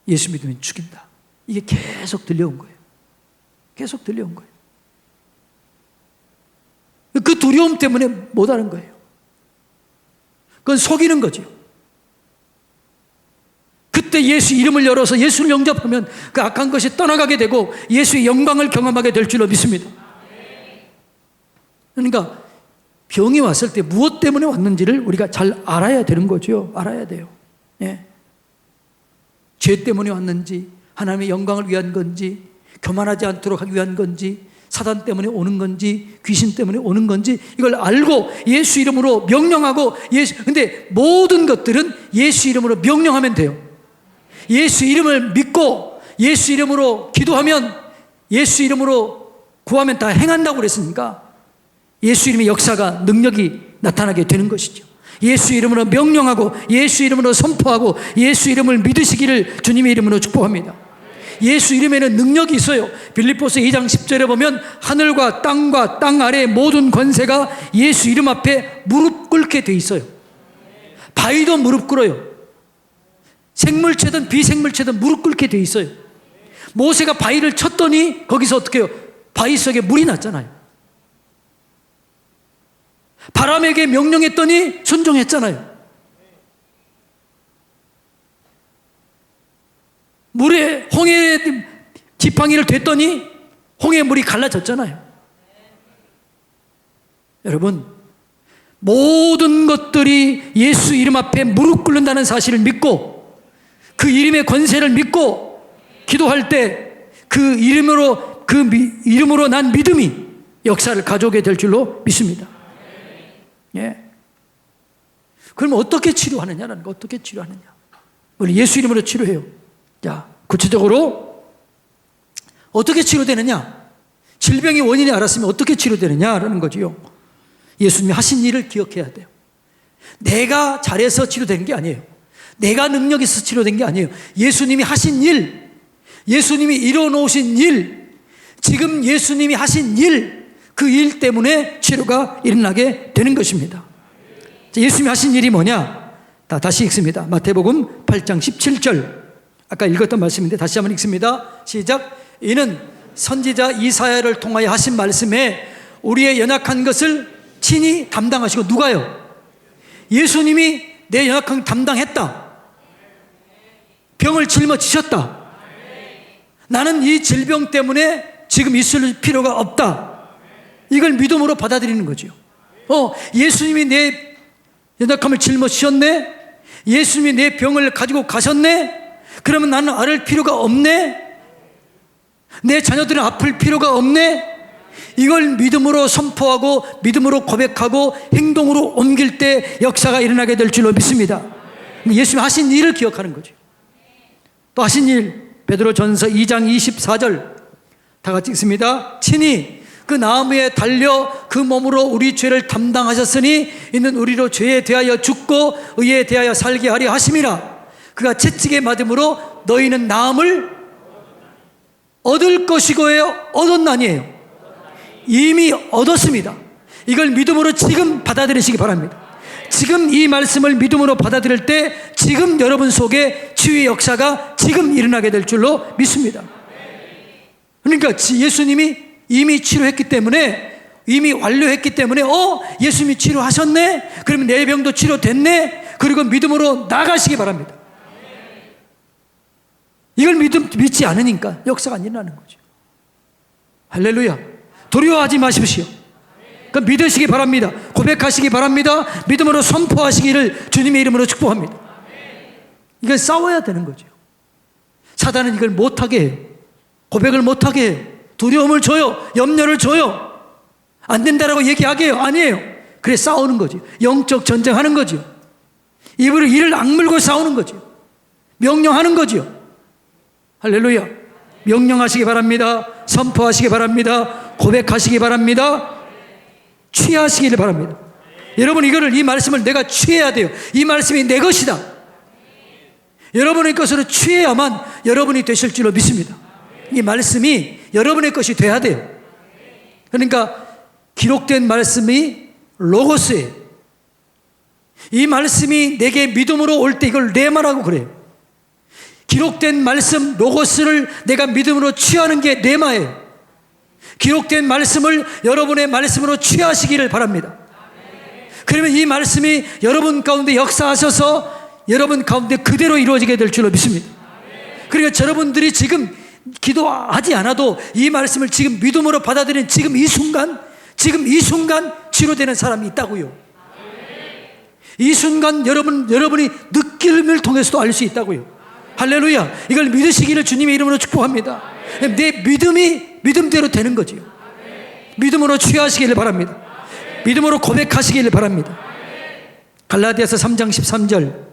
예수 믿으면 죽인다. 이게 계속 들려온 거예요. 계속 들려온 거예요. 그 두려움 때문에 못하는 거예요. 그건 속이는 거죠. 그때 예수 이름을 열어서 예수를 영접하면 그 악한 것이 떠나가게 되고 예수의 영광을 경험하게 될 줄로 믿습니다. 그러니까 병이 왔을 때 무엇 때문에 왔는지를 우리가 잘 알아야 되는 거죠. 알아야 돼요. 예. 죄 때문에 왔는지, 하나님의 영광을 위한 건지, 교만하지 않도록 하기 위한 건지, 사단 때문에 오는 건지, 귀신 때문에 오는 건지, 이걸 알고 예수 이름으로 명령하고 근데 모든 것들은 예수 이름으로 명령하면 돼요. 예수 이름을 믿고 예수 이름으로 기도하면, 예수 이름으로 구하면 다 행한다고 그랬으니까 예수 이름의 역사가, 능력이 나타나게 되는 것이죠. 예수 이름으로 명령하고 예수 이름으로 선포하고 예수 이름을 믿으시기를 주님의 이름으로 축복합니다. 예수 이름에는 능력이 있어요. 빌립보서 2장 10절에 보면 하늘과 땅 아래 모든 권세가 예수 이름 앞에 무릎 꿇게 돼 있어요. 바위도 무릎 꿇어요. 생물체든 비생물체든 무릎 꿇게 돼 있어요. 모세가 바위를 쳤더니 거기서 어떻게 해요? 바위 속에 물이 났잖아요. 바람에게 명령했더니 순종했잖아요. 물에 홍해 지팡이를 댔더니 홍해 물이 갈라졌잖아요. 여러분, 모든 것들이 예수 이름 앞에 무릎 꿇는다는 사실을 믿고 그 이름의 권세를 믿고 기도할 때 그 이름으로 난 믿음이 역사를 가져오게 될 줄로 믿습니다. 예. 그러면 어떻게 치료하느냐는 거, 어떻게 치료하느냐? 우리 예수 이름으로 치료해요. 자, 구체적으로 어떻게 치료되느냐? 질병의 원인을 알았으면 어떻게 치료되느냐라는 거지요. 예수님이 하신 일을 기억해야 돼요. 내가 잘해서 치료된 게 아니에요. 내가 능력이 있어서 치료된 게 아니에요. 예수님이 하신 일, 예수님이 이뤄놓으신 일, 지금 예수님이 하신 일, 그 일 때문에 치료가 일어나게 되는 것입니다. 자, 예수님이 하신 일이 뭐냐? 다시 읽습니다. 마태복음 8장 17절. 아까 읽었던 말씀인데 다시 한번 읽습니다. 시작. 이는 선지자 이사야를 통하여 하신 말씀에 우리의 연약한 것을 친히 담당하시고, 누가요? 예수님이 내 연약한 담당했다. 병을 짊어지셨다. 나는 이 질병 때문에 지금 있을 필요가 없다. 이걸 믿음으로 받아들이는 거죠. 예수님이 내 연약함을 짊어지셨네. 예수님이 내 병을 가지고 가셨네. 그러면 나는 앓을 필요가 없네. 내 자녀들은 아플 필요가 없네. 이걸 믿음으로 선포하고 믿음으로 고백하고 행동으로 옮길 때 역사가 일어나게 될 줄로 믿습니다. 예수님 하신 일을 기억하는 거죠. 또 하신 일, 베드로전서 2장 24절 다 같이 읽습니다. 친히 그 나무에 달려 그 몸으로 우리 죄를 담당하셨으니 이는 우리로 죄에 대하여 죽고 의에 대하여 살게 하려 하심이라. 그가 채찍에 맞음으로 너희는 나음을 얻을 것이고요. 얻었나니에요. 이미 얻었습니다. 이걸 믿음으로 지금 받아들이시기 바랍니다. 지금 이 말씀을 믿음으로 받아들일 때 지금 여러분 속에 치유의 역사가 지금 일어나게 될 줄로 믿습니다. 그러니까 예수님이 이미 치료했기 때문에, 이미 완료했기 때문에 예수님이 치료하셨네? 그러면 내 병도 치료됐네? 그리고 믿음으로 나가시기 바랍니다. 이걸 믿지 않으니까 역사가 안 일어나는 거죠. 할렐루야. 두려워하지 마십시오. 그 믿으시기 바랍니다. 고백하시기 바랍니다. 믿음으로 선포하시기를 주님의 이름으로 축복합니다. 이걸 싸워야 되는 거죠. 사단은 이걸 못하게 해요. 고백을 못하게 해요. 두려움을 줘요. 염려를 줘요. 안 된다라고 얘기하게 해요. 아니에요. 그래 싸우는 거죠. 영적 전쟁하는 거죠. 이를 악물고 싸우는 거죠. 명령하는 거죠. 할렐루야. 명령하시기 바랍니다. 선포하시기 바랍니다. 고백하시기 바랍니다. 취하시기를 바랍니다. 여러분 이 말씀을 내가 취해야 돼요. 이 말씀이 내 것이다. 여러분의 것으로 취해야만 여러분이 되실 줄로 믿습니다. 이 말씀이 여러분의 것이 돼야 돼요. 그러니까 기록된 말씀이 로고스예요. 이 말씀이 내게 믿음으로 올 때 이걸 레마라고 그래요. 기록된 말씀 로고스를 내가 믿음으로 취하는 게 레마예요. 기록된 말씀을 여러분의 말씀으로 취하시기를 바랍니다. 그러면 이 말씀이 여러분 가운데 역사하셔서 여러분 가운데 그대로 이루어지게 될 줄로 믿습니다. 그러니까 여러분들이 지금 기도하지 않아도 이 말씀을 지금 믿음으로 받아들이는 지금 이 순간 치료되는 사람이 있다고요. 이 순간 여러분이 느낌을 통해서도 알 수 있다고요. 할렐루야. 이걸 믿으시기를 주님의 이름으로 축복합니다. 내 믿음이 믿음대로 되는 거지요. 믿음으로 취하시기를 바랍니다. 믿음으로 고백하시기를 바랍니다. 갈라디아서 3장 13절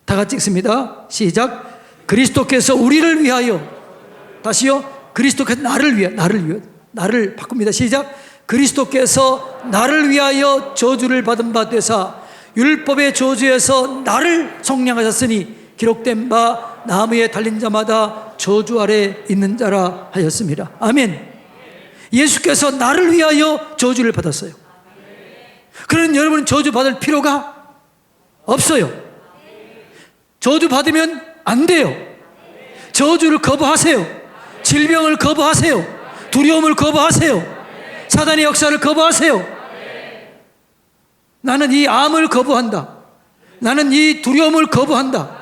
다 같이 읽습니다. 시작. 그리스도께서 우리를 위하여, 다시요. 그리스도께서 나를 바꿉니다. 시작. 그리스도께서 나를 위하여 저주를 받은 바 되사 율법의 저주에서 나를 속량하셨으니 기록된 바 나무에 달린 자마다 저주 아래 있는 자라 하였습니다. 아멘. 예수께서 나를 위하여 저주를 받았어요. 그러면 여러분은 저주 받을 필요가 없어요. 저주 받으면 안 돼요. 저주를 거부하세요. 질병을 거부하세요. 두려움을 거부하세요. 사단의 역사를 거부하세요. 나는 이 암을 거부한다. 나는 이 두려움을 거부한다.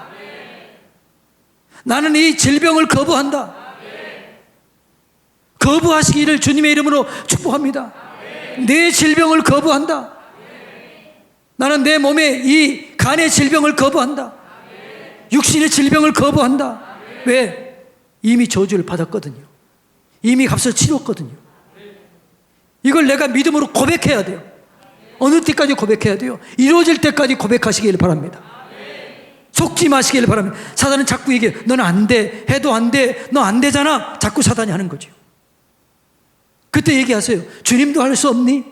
나는 이 질병을 거부한다. 거부하시기를 주님의 이름으로 축복합니다. 내 질병을 거부한다. 나는 내 몸에 이 간의 질병을 거부한다. 육신의 질병을 거부한다. 왜? 이미 저주를 받았거든요. 이미 값을 치렀거든요. 이걸 내가 믿음으로 고백해야 돼요. 어느 때까지 고백해야 돼요? 이루어질 때까지 고백하시기를 바랍니다. 속지 마시기를 바랍니다. 사단은 자꾸 얘기해요. 너는 안 돼. 해도 안 돼. 너 안 되잖아. 자꾸 사단이 하는 거죠. 그때 얘기하세요. 주님도 할 수 없니?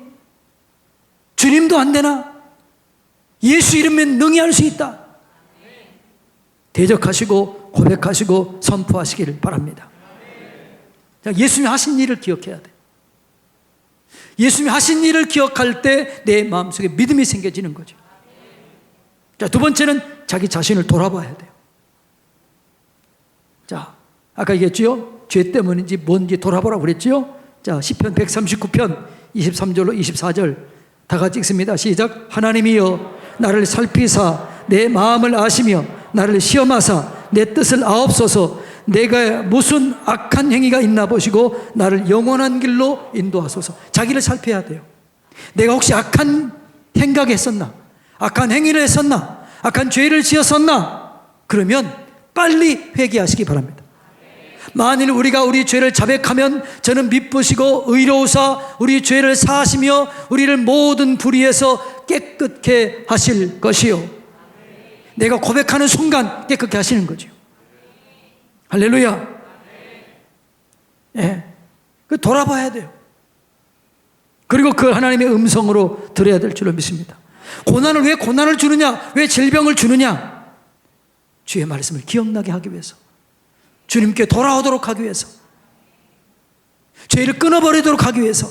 주님도 안 되나? 예수 이름면 능히 할 수 있다. 대적하시고 고백하시고 선포하시기를 바랍니다. 예수님이 하신 일을 기억해야 돼. 예수님이 하신 일을 기억할 때 내 마음속에 믿음이 생겨지는 거죠. 자, 두 번째는 자기 자신을 돌아봐야 돼요. 자, 아까 얘기했죠? 죄 때문인지 뭔지 돌아보라고 그랬죠? 자, 시편 139편 23절로 24절 다 같이 읽습니다. 시작. 하나님이여 나를 살피사 내 마음을 아시며 나를 시험하사 내 뜻을 아옵소서. 내가 무슨 악한 행위가 있나 보시고 나를 영원한 길로 인도하소서. 자기를 살펴야 돼요. 내가 혹시 악한 생각을 했었나? 악한 행위를 했었나? 악한 죄를 지었었나? 그러면 빨리 회개하시기 바랍니다. 만일 우리가 우리 죄를 자백하면 저는 미쁘시고 의로우사 우리 죄를 사하시며 우리를 모든 불의에서 깨끗게 하실 것이요. 내가 고백하는 순간 깨끗게 하시는 거죠. 할렐루야. 예. 그 돌아봐야 돼요. 그리고 그 하나님의 음성으로 들어야 될 줄로 믿습니다. 고난을 왜 고난을 주느냐? 왜 질병을 주느냐? 주의 말씀을 기억나게 하기 위해서, 주님께 돌아오도록 하기 위해서, 죄를 끊어버리도록 하기 위해서,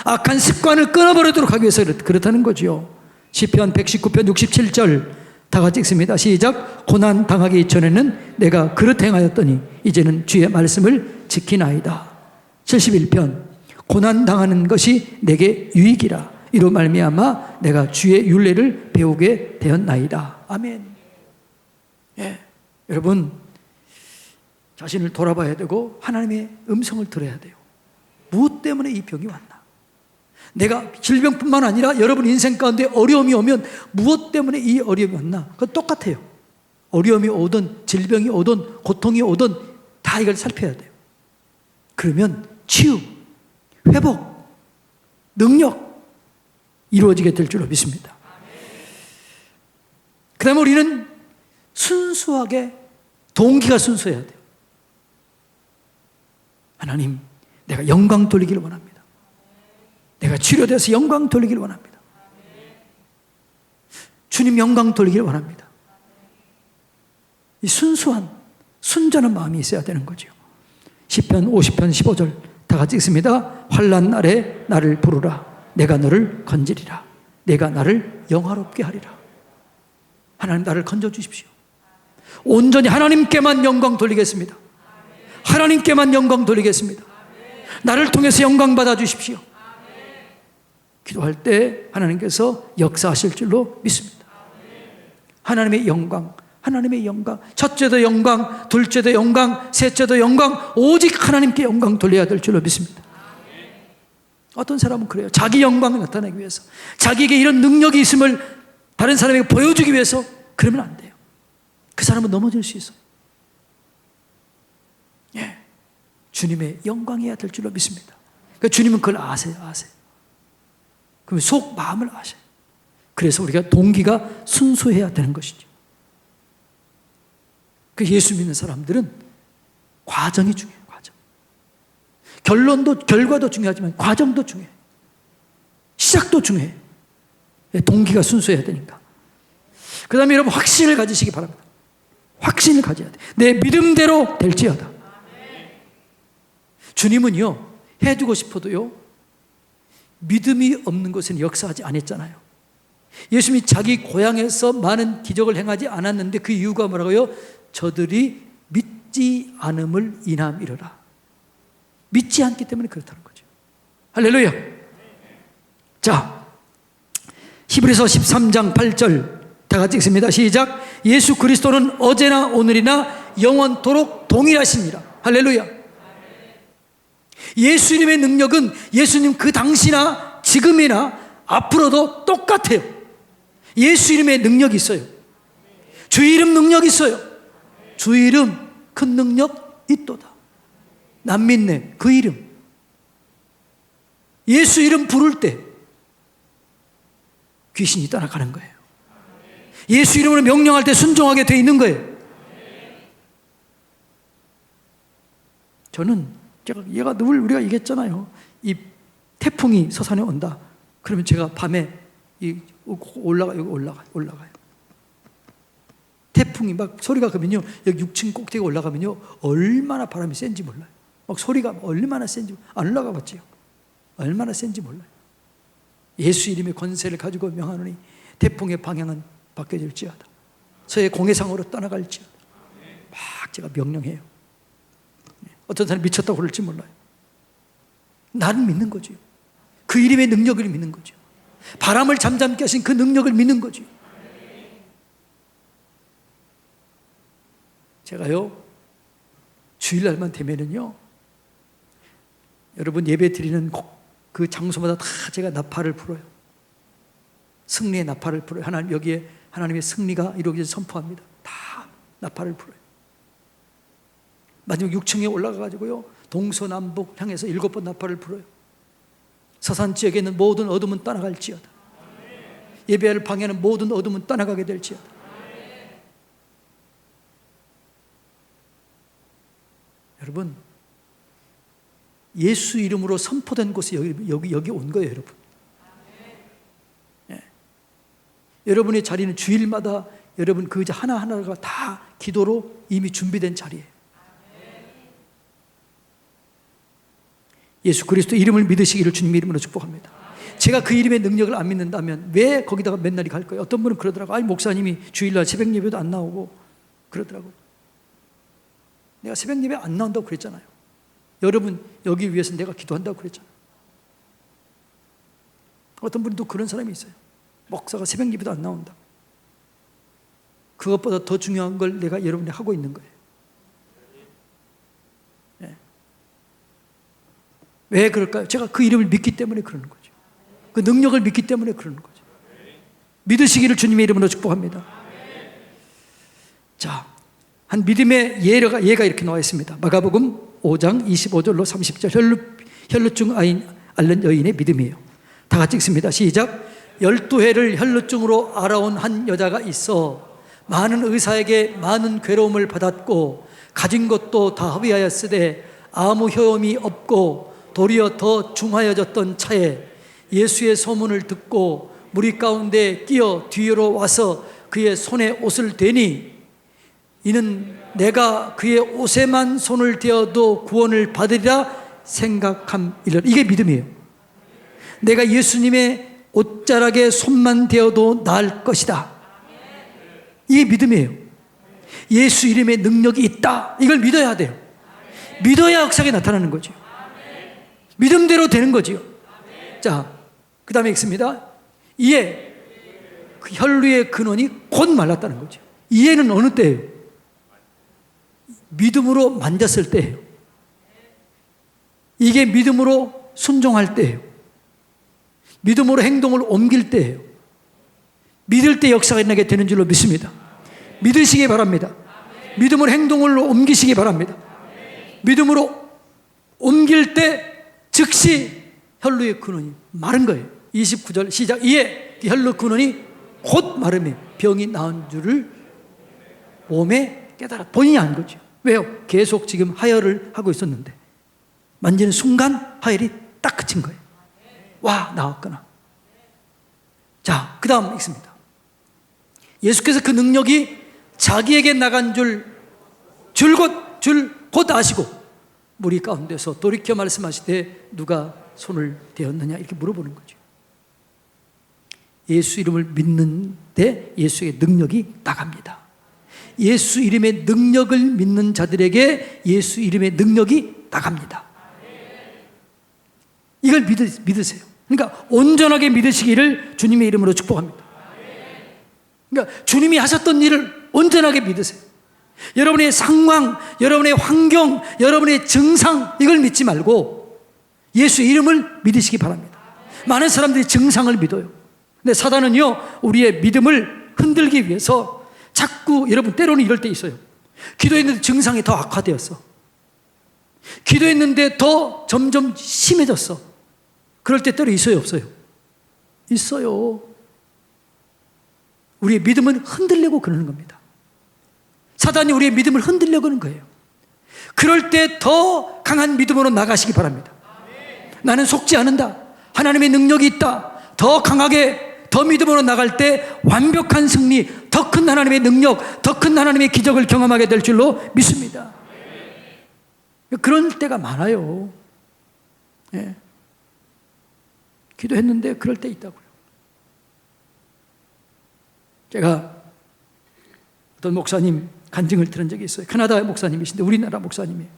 악한 습관을 끊어버리도록 하기 위해서 그렇다는 거죠. 시편 119편 67절 다 같이 읽습니다. 시작. 고난 당하기 전에는 내가 그릇 행하였더니 이제는 주의 말씀을 지키나이다. 71편 고난 당하는 것이 내게 유익이라. 이로 말미암아 내가 주의 율례를 배우게 되었나이다. 아멘. 예, 여러분 자신을 돌아봐야 되고 하나님의 음성을 들어야 돼요. 무엇 때문에 이 병이 왔나? 내가 질병뿐만 아니라 여러분 인생 가운데 어려움이 오면 무엇 때문에 이 어려움이 왔나? 그건 똑같아요. 어려움이 오든 질병이 오든 고통이 오든 다 이걸 살펴야 돼요. 그러면 치유, 회복, 능력 이루어지게 될 줄로 믿습니다. 그 다음에 우리는 순수하게 동기가 순수해야 돼요. 하나님, 내가 영광 돌리기를 원합니다. 내가 치료돼서 영광 돌리기를 원합니다. 주님 영광 돌리기를 원합니다. 이 순수한 순전한 마음이 있어야 되는 거죠. 시편 50편 15절 다 같이 읽습니다. 환난 날에 나를 부르라. 내가 너를 건지리라. 내가 나를 영화롭게 하리라. 하나님 나를 건져주십시오. 온전히 하나님께만 영광 돌리겠습니다. 하나님께만 영광 돌리겠습니다. 나를 통해서 영광 받아주십시오. 기도할 때 하나님께서 역사하실 줄로 믿습니다. 하나님의 영광, 하나님의 영광, 첫째도 영광, 둘째도 영광, 셋째도 영광, 오직 하나님께 영광 돌려야 될 줄로 믿습니다. 어떤 사람은 그래요. 자기 영광을 나타내기 위해서, 자기에게 이런 능력이 있음을 다른 사람에게 보여주기 위해서 그러면 안 돼요. 그 사람은 넘어질 수 있어요. 예, 주님의 영광이어야 될 줄로 믿습니다. 그러니까 주님은 그걸 아세요. 그럼 속 마음을 아셔요. 그래서 우리가 동기가 순수해야 되는 것이죠. 그 예수 믿는 사람들은 과정이 중요해요. 과정. 결과도 중요하지만 과정도 중요해요. 시작도 중요해요. 동기가 순수해야 되니까. 그 다음에 여러분 확신을 가지시기 바랍니다. 확신을 가져야 돼요. 내 믿음대로 될지어다. 주님은요, 해주고 싶어도요, 믿음이 없는 곳에는 역사하지 않았잖아요. 예수님이 자기 고향에서 많은 기적을 행하지 않았는데 그 이유가 뭐라고요? 저들이 믿지 않음을 인함이로라. 믿지 않기 때문에 그렇다는 거죠. 할렐루야. 자, 히브리서 13장 8절 다 같이 읽습니다. 시작. 예수 그리스도는 어제나 오늘이나 영원토록 동일하십니다. 할렐루야. 예수님의 능력은 예수님 그 당시나 지금이나 앞으로도 똑같아요. 예수 이름의 능력이 있어요. 주 이름 능력이 있어요. 주 이름 큰 능력 있도다. 남 믿네 그 이름. 예수 이름 부를 때 귀신이 떠나가는 거예요. 예수 이름으로 명령할 때 순종하게 돼 있는 거예요. 저는 얘가 늘 우리가 얘기했잖아요. 이 태풍이 서산에 온다. 그러면 제가 밤에 올라가요. 태풍이 막 소리가 그러면요, 여기 6층 꼭대기 올라가면요, 얼마나 바람이 센지 몰라요. 막 소리가 얼마나 센지 안 올라가 봤지요. 얼마나 센지 몰라요. 예수 이름의 권세를 가지고 명하노니 태풍의 방향은 바뀌어질지어다. 서해 공해상으로 떠나갈지어다. 막 제가 명령해요. 어떤 사람이 미쳤다고 그럴지 몰라요. 나는 믿는 거죠. 그 이름의 능력을 믿는 거죠. 바람을 잠잠케 하신 그 능력을 믿는 거죠. 제가요, 주일날만 되면은요, 여러분 예배 드리는 그 장소마다 다 제가 나팔을 불어요. 승리의 나팔을 불어요. 하나님, 여기에 하나님의 승리가 이루어지길 선포합니다. 다 나팔을 불어요. 마지막 6층에 올라가가지고요, 동서남북 향해서 7번 나팔을 불어요. 서산 지역에 있는 모든 어둠은 떠나갈지어다. 예배를 방해하는 모든 어둠은 떠나가게 될지어다. 여러분, 예수 이름으로 선포된 곳에 여기 온 거예요, 여러분. 예. 여러분의 자리는 주일마다 여러분 그 하나하나가 다 기도로 이미 준비된 자리예요. 예수 그리스도 이름을 믿으시기를 주님 이름으로 축복합니다. 제가 그 이름의 능력을 안 믿는다면 왜 거기다가 맨날이 갈 거예요? 어떤 분은 그러더라고요. 아니 목사님이 주일날 새벽 예배도 안 나오고 그러더라고요. 내가 새벽 예배 안 나온다고 그랬잖아요. 여러분 여기 위해서 내가 기도한다고 그랬잖아요. 어떤 분이 또 그런 사람이 있어요. 목사가 새벽 예배도 안 나온다. 그것보다 더 중요한 걸 내가 여러분이 하고 있는 거예요. 네. 왜 그럴까요? 제가 그 이름을 믿기 때문에 그러는 거죠. 그 능력을 믿기 때문에 그러는 거죠. 믿으시기를 주님의 이름으로 축복합니다. 자, 한 믿음의 예가 이렇게 나와 있습니다. 마가복음 5장 25절로 30절 혈루증 앓는 여인의 믿음이에요. 다 같이 읽습니다. 시작. 12해를 혈루증으로 앓아온 한 여자가 있어 많은 의사에게 많은 괴로움을 받았고 가진 것도 다 허비하였으되 아무 효험이 없고 도리어 더 중하여졌던 차에 예수의 소문을 듣고 무리 가운데 끼어 뒤로 와서 그의 손에 옷을 대니 이는 내가 그의 옷에만 손을 대어도 구원을 받으리라 생각함이라. 이게 믿음이에요. 내가 예수님의 옷자락에 손만 대어도 나을 것이다. 이게 믿음이에요. 예수 이름의 능력이 있다. 이걸 믿어야 돼요. 믿어야 역사가 나타나는 거죠. 믿음대로 되는 거지요. 자, 그 다음에 읽습니다. 이에 그 혈루의 근원이 곧 말랐다는 거죠. 이해는 어느 때예요? 믿음으로 만졌을 때예요. 이게 믿음으로 순종할 때예요. 믿음으로 행동을 옮길 때예요. 믿을 때 역사가 일어나게 되는 줄로 믿습니다. 믿으시기 바랍니다. 믿음으로 행동을 옮기시기 바랍니다. 믿음으로 옮길 때 즉시 혈루의 근원이 마른 거예요. 29절 시작. 이에 혈루 근원이 곧 마르며 병이 나은 줄을 몸에 깨달아. 본인이 안 거죠. 왜요? 계속 지금 하혈을 하고 있었는데 만지는 순간 하혈이 딱 그친 거예요. 와, 나왔구나. 자, 그 다음 읽습니다. 예수께서 그 능력이 자기에게 나간 줄 곧 아시고 무리 가운데서 돌이켜 말씀하시되 누가 손을 대었느냐 이렇게 물어보는 거죠. 예수 이름을 믿는데 예수의 능력이 나갑니다. 예수 이름의 능력을 믿는 자들에게 예수 이름의 능력이 나갑니다. 이걸 믿으세요. 그러니까 온전하게 믿으시기를 주님의 이름으로 축복합니다. 그러니까 주님이 하셨던 일을 온전하게 믿으세요. 여러분의 상황, 여러분의 환경, 여러분의 증상 이걸 믿지 말고 예수 이름을 믿으시기 바랍니다. 많은 사람들이 증상을 믿어요. 근데 사단은요, 우리의 믿음을 흔들기 위해서 자꾸, 여러분 때로는 이럴 때 있어요. 기도했는데 증상이 더 악화되었어. 기도했는데 더 점점 심해졌어. 그럴 때 때로 있어요, 없어요? 있어요. 우리의 믿음은 흔들려고 그러는 겁니다. 사단이 우리의 믿음을 흔들려고 하는 거예요. 그럴 때 더 강한 믿음으로 나가시기 바랍니다. 나는 속지 않는다. 하나님의 능력이 있다. 더 강하게, 더 믿음으로 나갈 때 완벽한 승리, 더 큰 하나님의 능력, 더 큰 하나님의 기적을 경험하게 될 줄로 믿습니다. 그런 때가 많아요. 예. 기도했는데 그럴 때 있다고요. 제가 어떤 목사님 간증을 들은 적이 있어요. 캐나다 목사님이신데 우리나라 목사님이에요.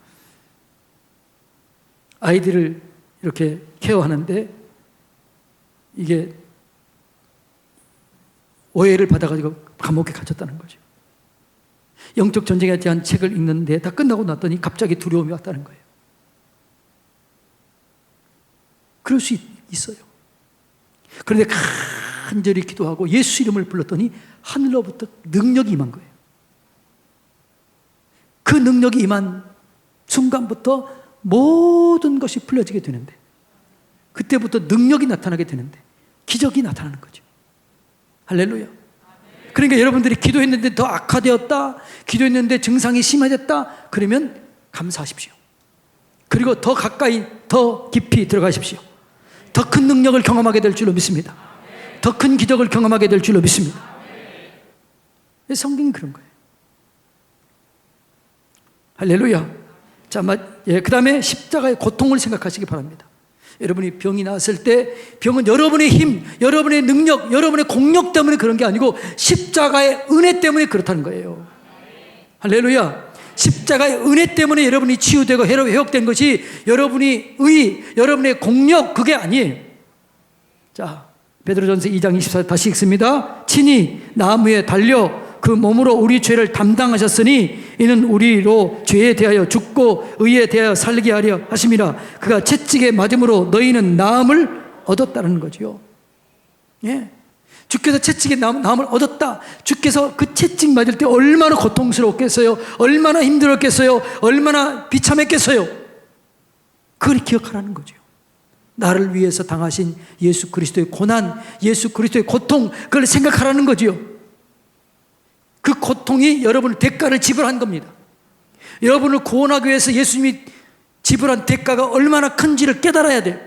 아이들을 이렇게 케어하는데 이게 오해를 받아가지고 감옥에 갇혔다는 거죠. 영적 전쟁에 대한 책을 읽는데 다 끝나고 났더니 갑자기 두려움이 왔다는 거예요. 그럴 수 있어요. 그런데 간절히 기도하고 예수 이름을 불렀더니 하늘로부터 능력이 임한 거예요. 그 능력이 임한 순간부터 모든 것이 풀려지게 되는데, 그때부터 능력이 나타나게 되는데 기적이 나타나는 거죠. 할렐루야. 그러니까 여러분들이 기도했는데 더 악화되었다, 기도했는데 증상이 심해졌다, 그러면 감사하십시오. 그리고 더 가까이, 더 깊이 들어가십시오. 더 큰 능력을 경험하게 될 줄로 믿습니다. 더 큰 기적을 경험하게 될 줄로 믿습니다. 성경이 그런 거예요. 할렐루야. 자, 그 다음에 십자가의 고통을 생각하시기 바랍니다. 여러분이 병이 나았을 때 병은 여러분의 힘, 여러분의 능력, 여러분의 공력 때문에 그런 게 아니고 십자가의 은혜 때문에 그렇다는 거예요. 할렐루야. 십자가의 은혜 때문에 여러분이 치유되고 회복된 것이 여러분의 여러분의 공력, 그게 아니에요. 자, 베드로전서 2장 24절 다시 읽습니다. 친히 나무에 달려 그 몸으로 우리 죄를 담당하셨으니 이는 우리로 죄에 대하여 죽고 의에 대하여 살게 하려 하심이라. 그가 채찍에 맞음으로 너희는 나음을 얻었다는 거죠. 예. 주께서 채찍에 나음을 얻었다. 주께서 그 채찍 맞을 때 얼마나 고통스러웠겠어요? 얼마나 힘들었겠어요? 얼마나 비참했겠어요? 그걸 기억하라는 거죠. 나를 위해서 당하신 예수 그리스도의 고난, 예수 그리스도의 고통, 그걸 생각하라는 거죠. 그 고통이 여러분의 대가를 지불한 겁니다. 여러분을 구원하기 위해서 예수님이 지불한 대가가 얼마나 큰지를 깨달아야 돼요.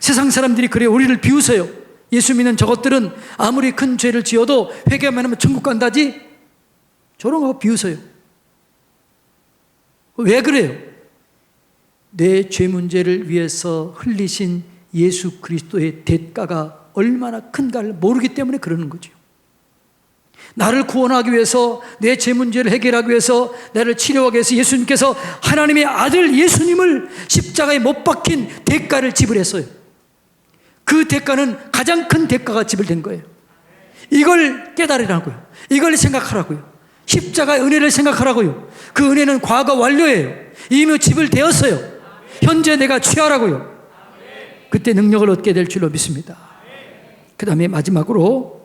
세상 사람들이 그래요. 우리를 비웃어요. 예수 믿는 저것들은 아무리 큰 죄를 지어도 회개만 하면 천국 간다지? 저런 거 비웃어요. 왜 그래요? 내 죄 문제를 위해서 흘리신 예수 그리스도의 대가가 얼마나 큰가를 모르기 때문에 그러는 거죠. 나를 구원하기 위해서, 내 죄 문제를 해결하기 위해서, 나를 치료하기 위해서 예수님께서 하나님의 아들 예수님을 십자가에 못 박힌 대가를 지불했어요. 그 대가는 가장 큰 대가가 지불된 거예요. 이걸 깨달으라고요. 이걸 생각하라고요. 십자가의 은혜를 생각하라고요. 그 은혜는 과거 완료예요. 이미 지불되었어요. 현재 내가 취하라고요. 그때 능력을 얻게 될 줄로 믿습니다. 그 다음에 마지막으로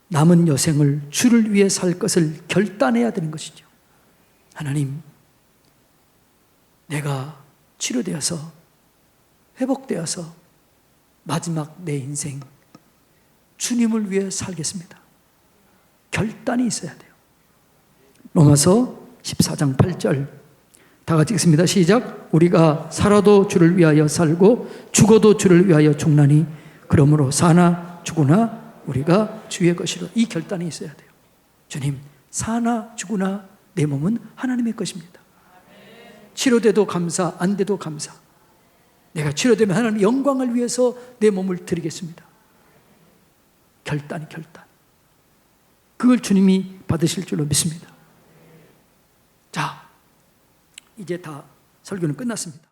남은 여생을 주를 위해 살 것을 결단해야 되는 것이죠. 하나님, 내가 치료되어서 회복되어서 마지막 내 인생 주님을 위해 살겠습니다. 결단이 있어야 돼요. 로마서 14장 8절 다 같이 읽습니다. 시작. 우리가 살아도 주를 위하여 살고 죽어도 주를 위하여 죽나니 그러므로 사나 죽으나 우리가 주의 것이로. 이 결단이 있어야 돼요. 주님, 사나 죽으나 내 몸은 하나님의 것입니다. 치료돼도 감사, 안 돼도 감사. 내가 치료되면 하나님 영광을 위해서 내 몸을 드리겠습니다. 결단. 그걸 주님이 받으실 줄로 믿습니다. 자, 이제 다 설교는 끝났습니다.